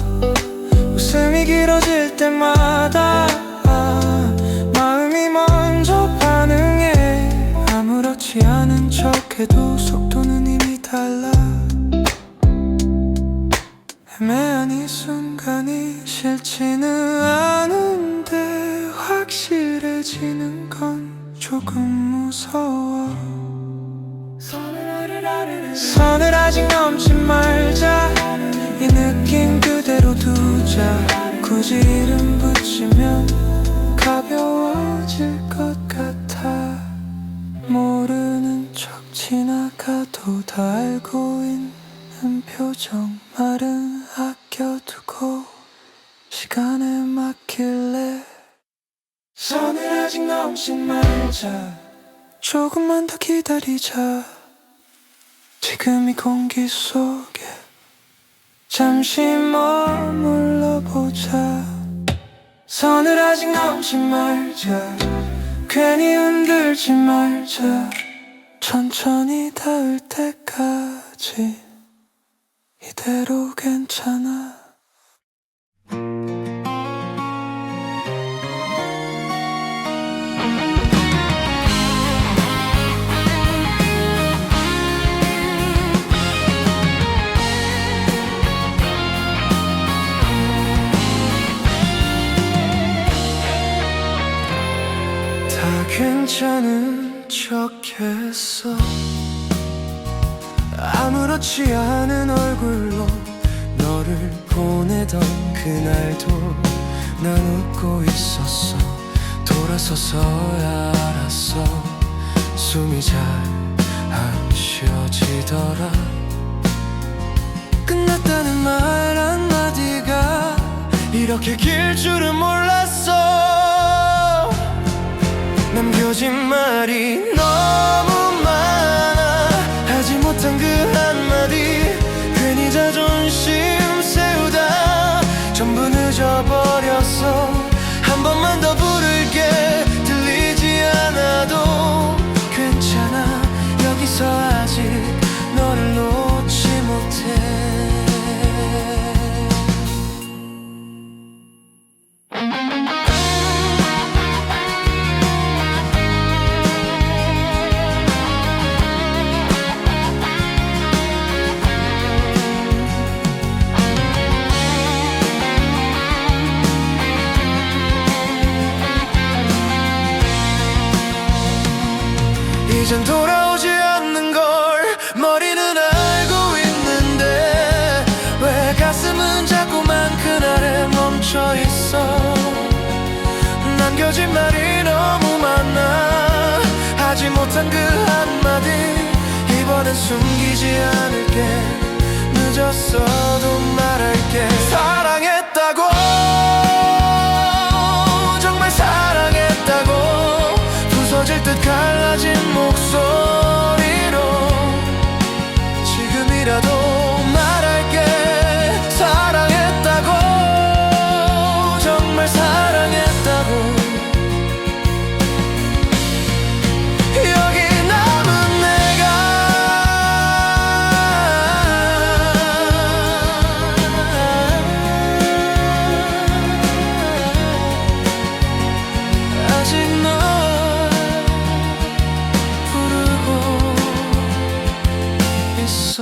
웃음이 길어질 때마다 마음이 먼저 반응해. 아무렇지 않은 척해도 속도는 이미 달라. 애매한 이 순간이 싫지는 않은데 확실해지는 건 조금 무서워. 선을 아직 넘지 말자. 이 느낌 그대로 두자. 굳이 이름 붙이면 가벼워질 것 같아. 모르는 척 지나가도 다 알고 있는 표정. 말은 아껴두고 시간에 맡길래. 선을 아직 넘지 말자. 조금만 더 기다리자. 지금 이 공기 속에 잠시 머물러 보자. 선을 아직 넘지 말자. 괜히 흔들지 말자. 천천히 닿을 때까지 이대로 괜찮아. 다 괜찮은 척했어. 아무렇지 않은 얼굴로 너를 보내던 그날도 난 웃고 있었어. 돌아서서야 알았어. 숨이 잘 안 쉬어지더라. 끝났다는 말 한마디가 이렇게 길 줄은 몰랐어. 남겨진 말이 너무 많아. 하지 못한 그 한마디 괜히 자존심 세우다 전부 늦어버렸어. 한 번만 더 부를게. 들리지 않아도 괜찮아. 여기서 아직 너를 놓지 못해. 이젠 돌아오지 않는 걸 머리는 알고 있는데 왜 가슴은 자꾸만 그날에 멈춰있어. 남겨진 말이 너무 많아. 하지 못한 그 한마디 이번엔 숨기지 않을게. 늦었어도 말할게. 사랑했다고, 정말 사랑했다고. 부서질 듯 갈라진 목소리로 지금이라도 말할게. 사랑했다고, 정말 사랑했다고. 여기 남은 내가 아직 널 부르고 있어.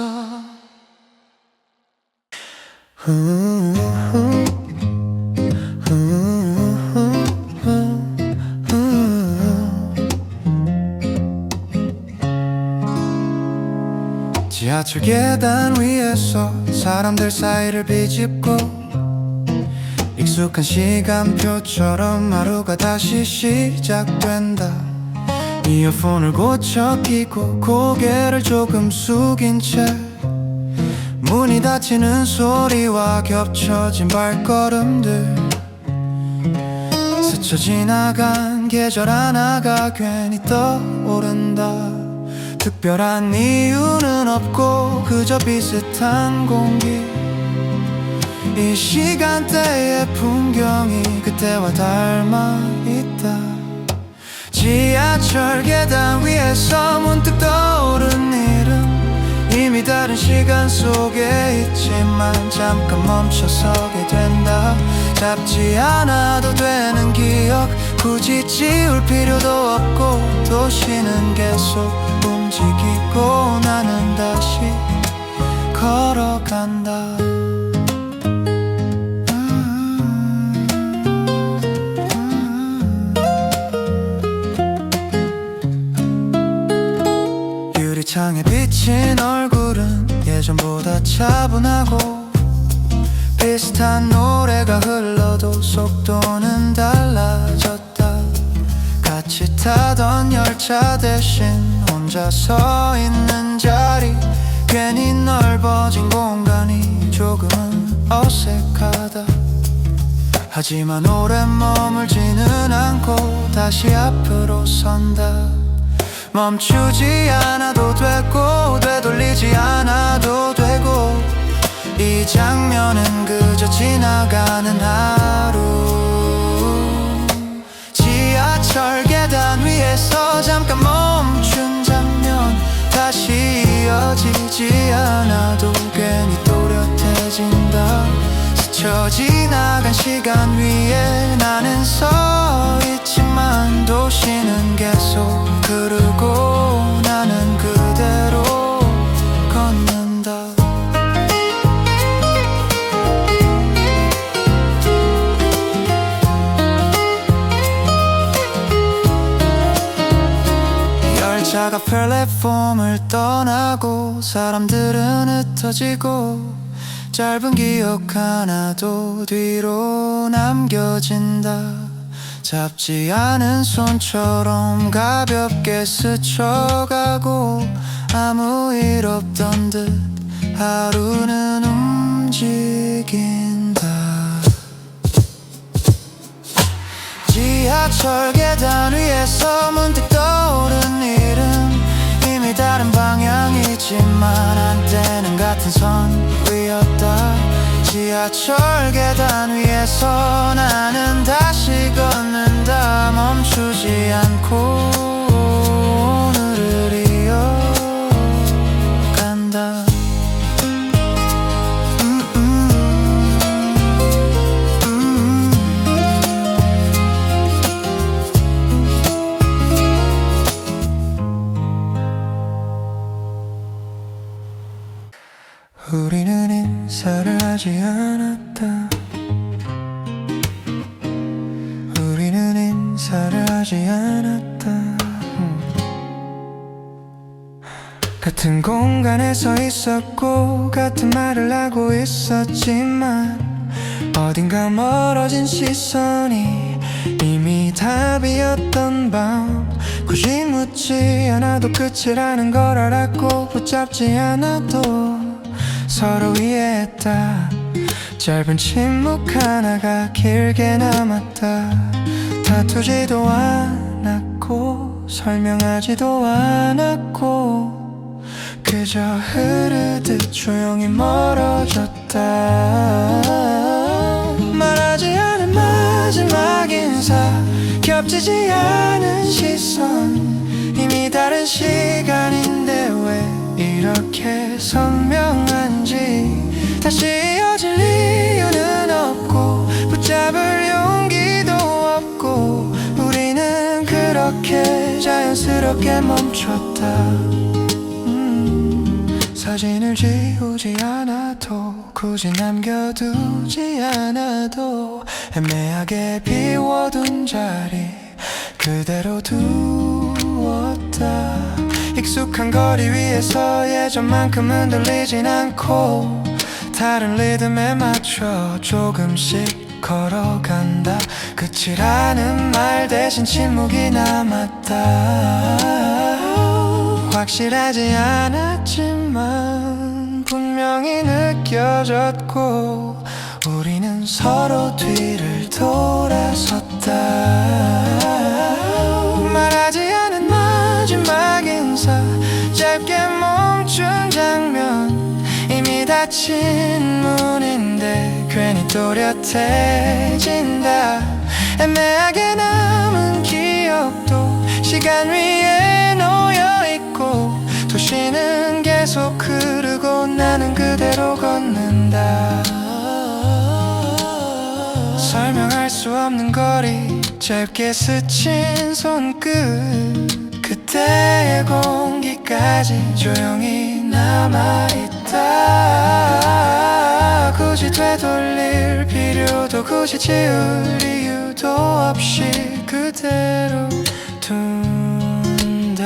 지하철 계단 위에서 사람들 사이를 비집고 익숙한 시간표처럼 하루가 다시 시작된다. 이어폰을 고쳐 끼고 고개를 조금 숙인 채 문이 닫히는 소리와 겹쳐진 발걸음들. 스쳐 지나간 계절 하나가 괜히 떠오른다. 특별한 이유는 없고 그저 비슷한 공기 이 시간대의 풍경이 그때와 닮아 있다 지하철 계단 위에서 문득 떠오른 이름 이미 다른 시간 속에 있지만 잠깐 멈춰서게 된다 잡지 않아도 되는 기억 굳이 지울 필요도 없고 도시는 계속 움직이고 나는 다시 걸어간다 유리창에 비친 얼굴은 예전보다 차분하고 비슷한 노래가 흘러도 속도는 달라졌다 같이 타던 열차 대신 혼자 서 있는 자리 괜히 넓어진 공간이 조금은 어색하다 하지만 오래 머물지는 않고 다시 앞으로 선다 멈추지 않아도 되고 되돌리지 않아도 되고 이 장면은 그저 지나가는 하루 지하철 계단 위에서 잠깐 멈춘 장면 다시 이어지지 않아도 괜히 또렷해진다 스쳐 지나간 시간 위에 나는 서 있지만 도시는 계속 흐르고 나는 그대로 걷는다 열차가 플랫폼을 떠나고 사람들은 흩어지고 짧은 기억 하나도 뒤로 남겨진다 잡지 않은 손처럼 가볍게 스쳐가고 아무 일 없던 듯 하루는 움직인다 지하철 계단 위에서 문득 떠오른 이름 이미 다른 방향이지만 한때는 같은 선 위였다 지하철 계단 위에서 나는 다시 걷는다 멈추지 않고 오늘을 이어간다 우리는 인사를 하지 않았다 우리는 인사를 하지 않았다 같은 공간에 서 있었고 같은 말을 하고 있었지만 어딘가 멀어진 시선이 이미 답이었던 밤 굳이 묻지 않아도 끝이라는 걸 알았고 붙잡지 않아도 서로 이해했다 짧은 침묵 하나가 길게 남았다 다투지도 않았고 설명하지도 않았고 그저 흐르듯 조용히 멀어졌다 말하지 않은 마지막 인사 겹치지 않은 시선 이미 다른 시간인데 왜 이렇게 선명한지 다시 이어질 이유는 없고 붙잡을 용기도 없고 우리는 그렇게 자연스럽게 멈췄다 사진을 지우지 않아도 굳이 남겨두지 않아도 애매하게 비워둔 자리 그대로 두었다 익숙한 거리 위에서 예전만큼 흔들리진 않고 다른 리듬에 맞춰 조금씩 걸어간다 끝이라는 말 대신 침묵이 남았다 확실하지 않았지만 분명히 느껴졌고 우리는 서로 뒤를 돌아섰다 말하지 않은 마지막 인사 닫힌 문인데 괜히 또렷해진다. 애매하게 남은 기억도 시간 위에 놓여있고 도시는 계속 흐르고 나는 그대로 걷는다. 설명할 수 없는 거리 짧게 스친 손끝 그때의 공기까지 조용히 남아있다. 굳이 되돌릴 필요도 굳이 지울 이유도 없이 그대로 둔다.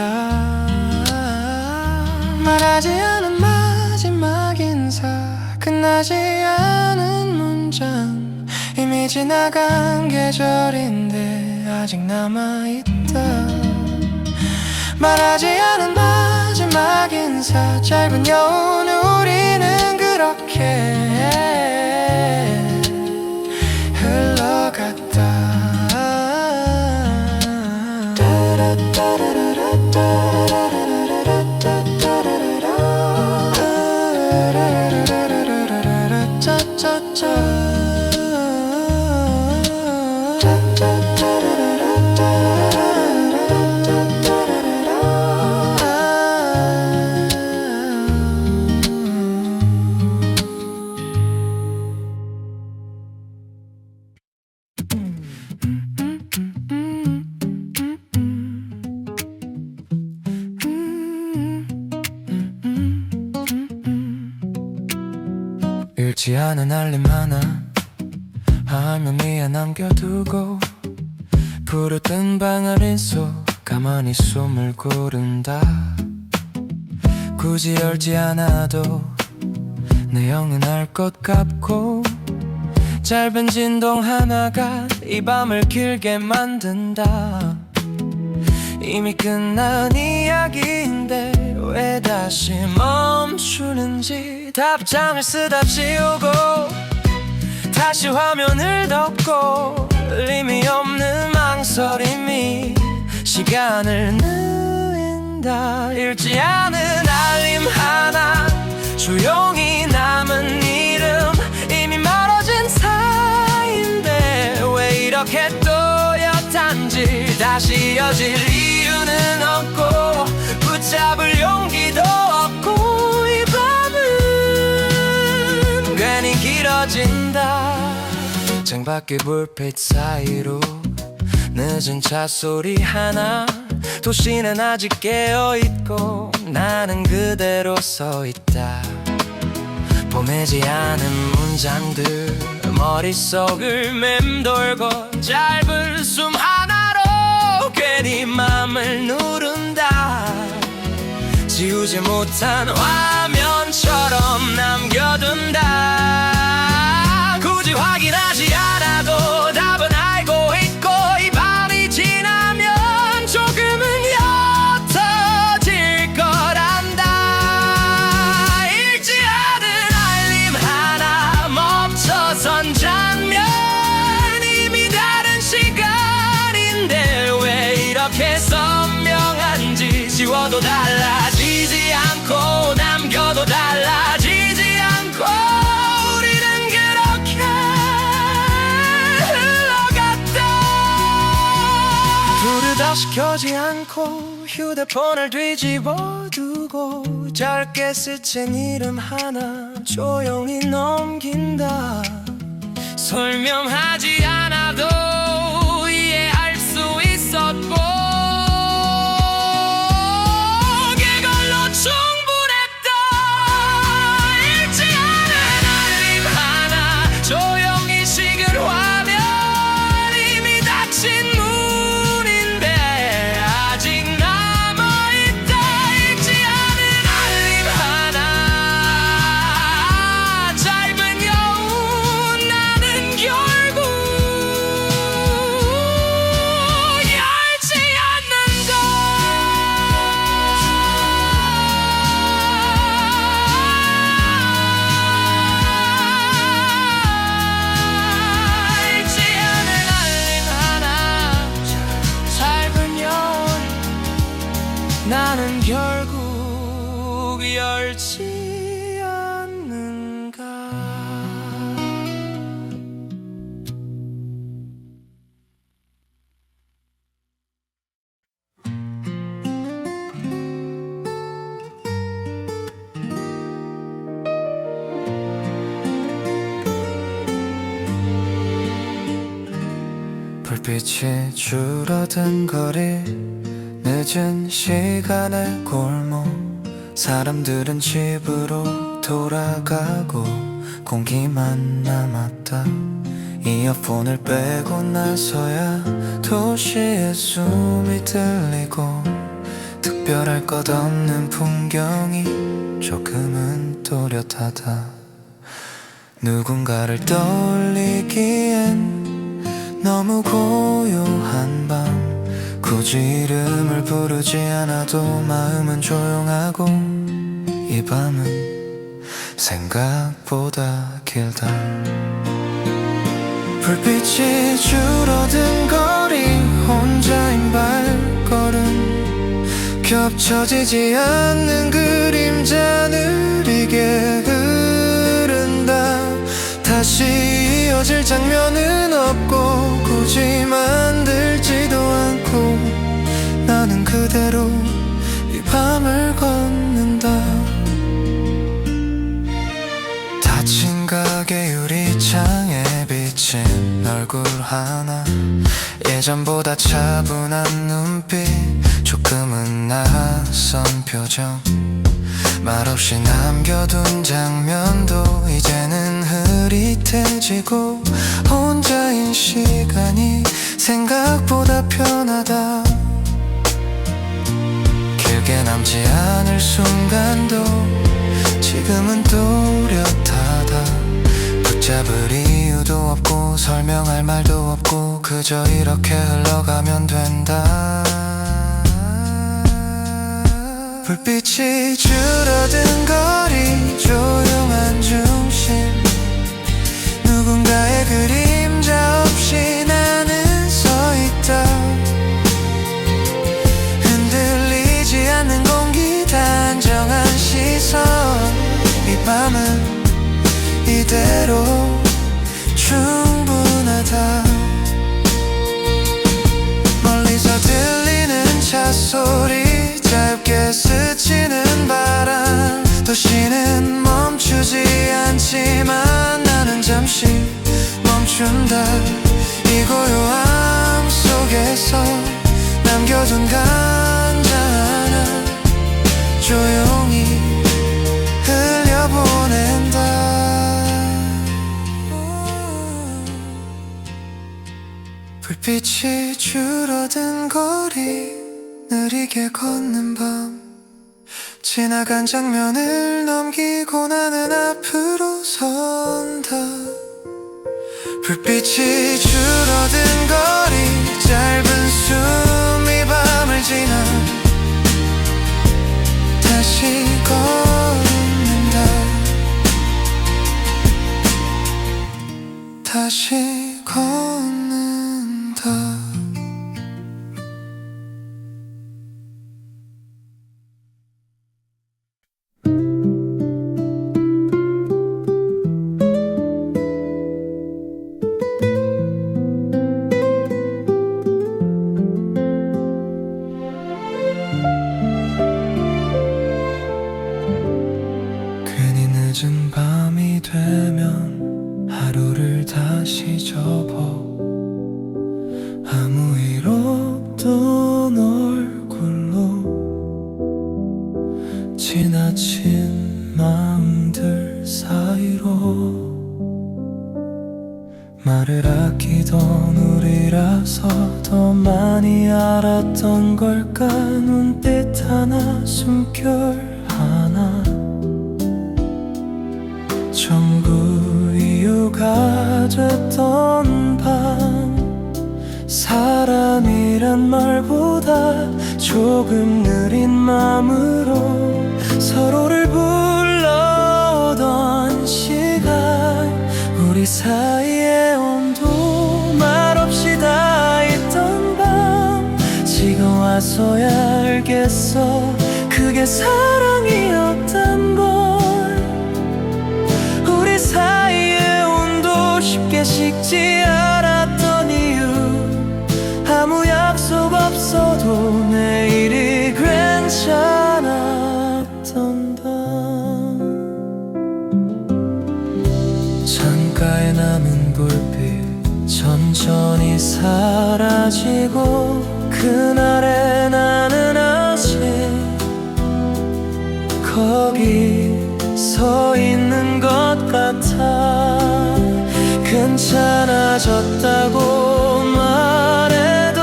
말하지 않은 마지막 인사 끝나지 않은 문장 이미 지나간 계절인데 아직 남아있다. 말하지 않은 마지막 인사 짧은 여운 우리는 그렇게 읽지 않은 알림 하나 할머니에 남겨두고 불을 뜬 방 아래 속 가만히 숨을 고른다. 굳이 열지 않아도 내용은 알 것 같고 짧은 진동 하나가 이 밤을 길게 만든다. 이미 끝난 이야기인데 왜 다시 멈추는지 답장을 쓰다 지우고 다시 화면을 덮고 의미 없는 망설임이 시간을 느린다. 읽지 않은 알림 하나 조용히 남은 이름 이미 멀어진 사이인데 왜 이렇게 또렷한지 다시 이어질 이유는 없고 붙잡을 용기도 없고 이 밤은 괜히 길어진다. 창밖의 불빛 사이로 늦은 차 소리 하나 도시는 아직 깨어있고 나는 그대로 서있다. 보내지 않은 문장들 머릿속을 맴돌고 짧은 숨 하나로 괜히 맘을 누른다. 지우지 못한 화면처럼 남겨둔다. 굳이 확인하지 않아도 답은 알고 있고 이 밤이 지나면 조금은 옅어질 거란다. 읽지 않은 알림 하나 멈춰선 장면 이미 다른 시간인데 왜 이렇게 선명한지 지워도 달라지지 않고 남겨도 달라지지 않고 우리는 그렇게 흘러갔다. 불을 다시 켜지 않고 휴대폰을 뒤집어 두고 짧게 스친 이름 하나 조용히 넘긴다. 설명하지 않아도 이해할 수 있었고 그걸로 충분했다. 읽지 않은 알림 하나 조용히 식은 화면 이미 닫힌 문인데 아직 남아있다. 읽지 않은 알림 하나 짧은 여운 나는 결국 불빛이 줄어든 거리, 늦은 시간의 골목, 사람들은 집으로 돌아가고 공기만 남았다. 이어폰을 빼고 나서야 도시의 숨이 들리고, 특별할 것 없는 풍경이 조금은 또렷하다. 누군가를 떠올리기엔 너무 고요한 밤, 굳이 이름을 부르지 않아도 마음은 조용하고, 이 밤은 생각보다 길다. 불빛이 줄어든 거리, 혼자인 발걸음, 겹쳐지지 않는 그림자 느리게 흐른다. 다시 이어질 장면은 없고 굳이 만들지도 않고, 나는 그대로 이 밤을 걷는다. 닫힌 가게 유리창에 비친 얼굴 하나, 예전보다 차분한 눈빛, 조금은 낯선 표정, 말없이 남겨둔 장면도 이제는 흐릿해지고, 혼자인 시간이 생각보다 편하다. 길게 남지 않을 순간도 지금은 또렷하다. 붙잡을 이유도 없고 설명할 말도 없고, 그저 이렇게 흘러가면 된다. 불빛이 줄어든 거리, 조용한 중심, 누군가의 그림자 없이 나는 서있다. 흔들리지 않는 공기, 단정한 시선, 이 밤은 이대로 충분하다. 멀리서 들리는 차 소리, 짧게 스치는 바람, 도시는 멈추지 않지만 나는 잠시 멈춘다. 이 고요함 속에서 남겨둔 감자 하나, 조용히 흘려보낸다. 불빛이 줄어든 거리, 느리게 걷는 밤, 지나간 장면을 넘기고 나는 앞으로 선다. 불빛이 줄어든 거리, 짧은 숨이 밤을 지나 다시 걷는다. 다시 걷는다. 괜히 늦은 밤이 되면 하루를 다시 접어, 아무 일 없던 얼굴로 지나친 마음들 사이로, 말을 아끼던 우리라서 더 많이 알았던 걸까. 눈빛 하나, 숨결 하나, 전부 이유가 됐던 밤. 사람이란 말보다 조금 느린 마음으로 서로를 불러오던 시간, 우리 사이의 온도 말없이 닿았던 밤. 지금 와서야 알겠어, 그게 사랑이었단 걸. 우리 사이의 온도 쉽게 식지 않았던 이유, 아무 약속 없어도 내일이 괜찮았던 밤. 창가에 남은 불빛, 천천히 사라지고 그날의 나는 아직 거기 서 있는 것 같아. 괜찮아졌다고 말해도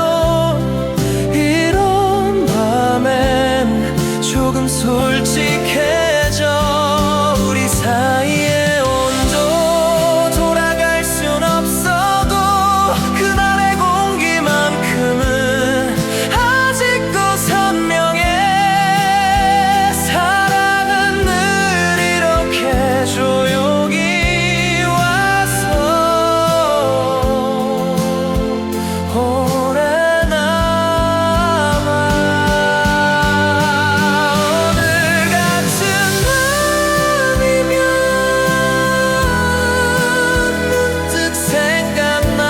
이런 밤엔 조금 솔직해져. 우리 사이의 온도 돌아갈 순 없어도 그날의 공기만큼은 아직도 선명해. 사랑은 늘 이렇게 조용히 와서 오래 남아. 오늘 같은 밤이면 문득 생각나.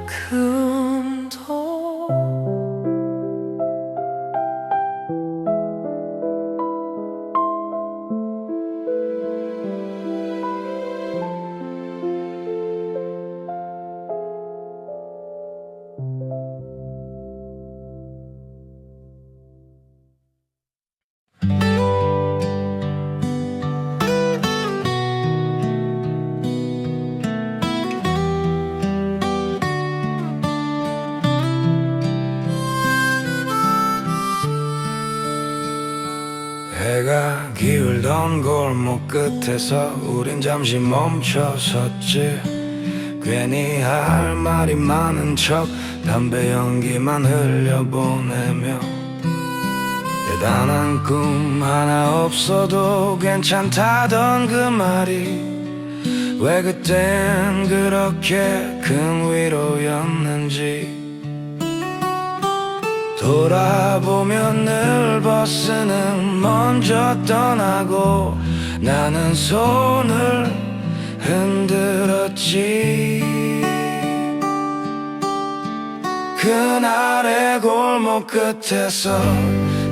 그 운동 해가 기울던 골목 끝에서 우린 잠시 멈춰섰지. 괜히 할 말이 많은 척 담배 연기만 흘려보내며 대단한 꿈 하나 없어도 괜찮다던 그 말이 왜 그땐 그렇게 큰 위로였는지. 돌아보면 늘 버스는 먼저 떠나고 나는 손을 흔들었지. 그날의 골목 끝에서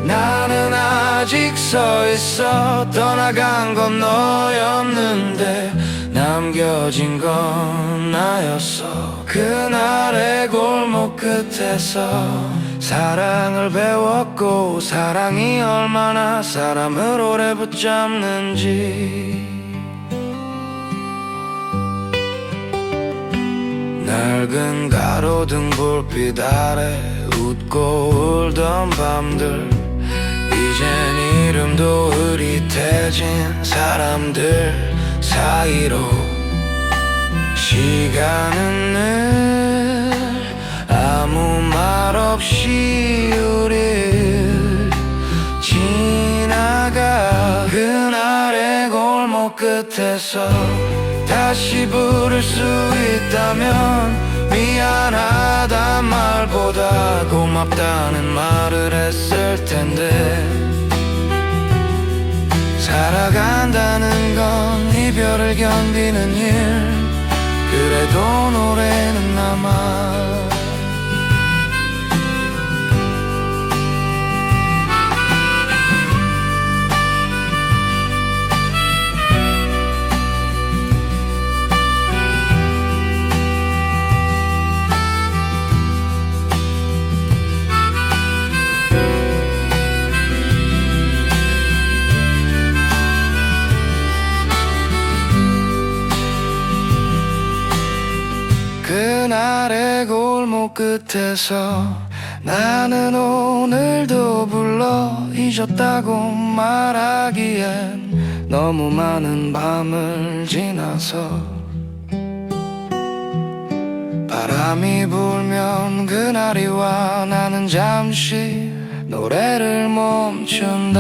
나는 아직 서 있어. 떠나간 건 너였는데 남겨진 건 나였어. 그날의 골목 끝에서 사랑을 배웠고 사랑이 얼마나 사람을 오래 붙잡는지. 낡은 가로등 불빛 아래 웃고 울던 밤들. 이젠 이름도 흐릿해진 사람들 사이로 시간은 늘 아무 말 없이 우릴 지나가. 그날의 골목 끝에서 다시 부를 수 있다면 미안하단 말보다 고맙다는 말을 했을 텐데. 살아간다는 건 이별을 견디는 일. 그래도 노래는 남아. 그날의 골목 끝에서 나는 오늘도 불러 잊었다고 말하기엔 너무 많은 밤을 지나서. 바람이 불면 그날이 와 나는 잠시 노래를 멈춘다.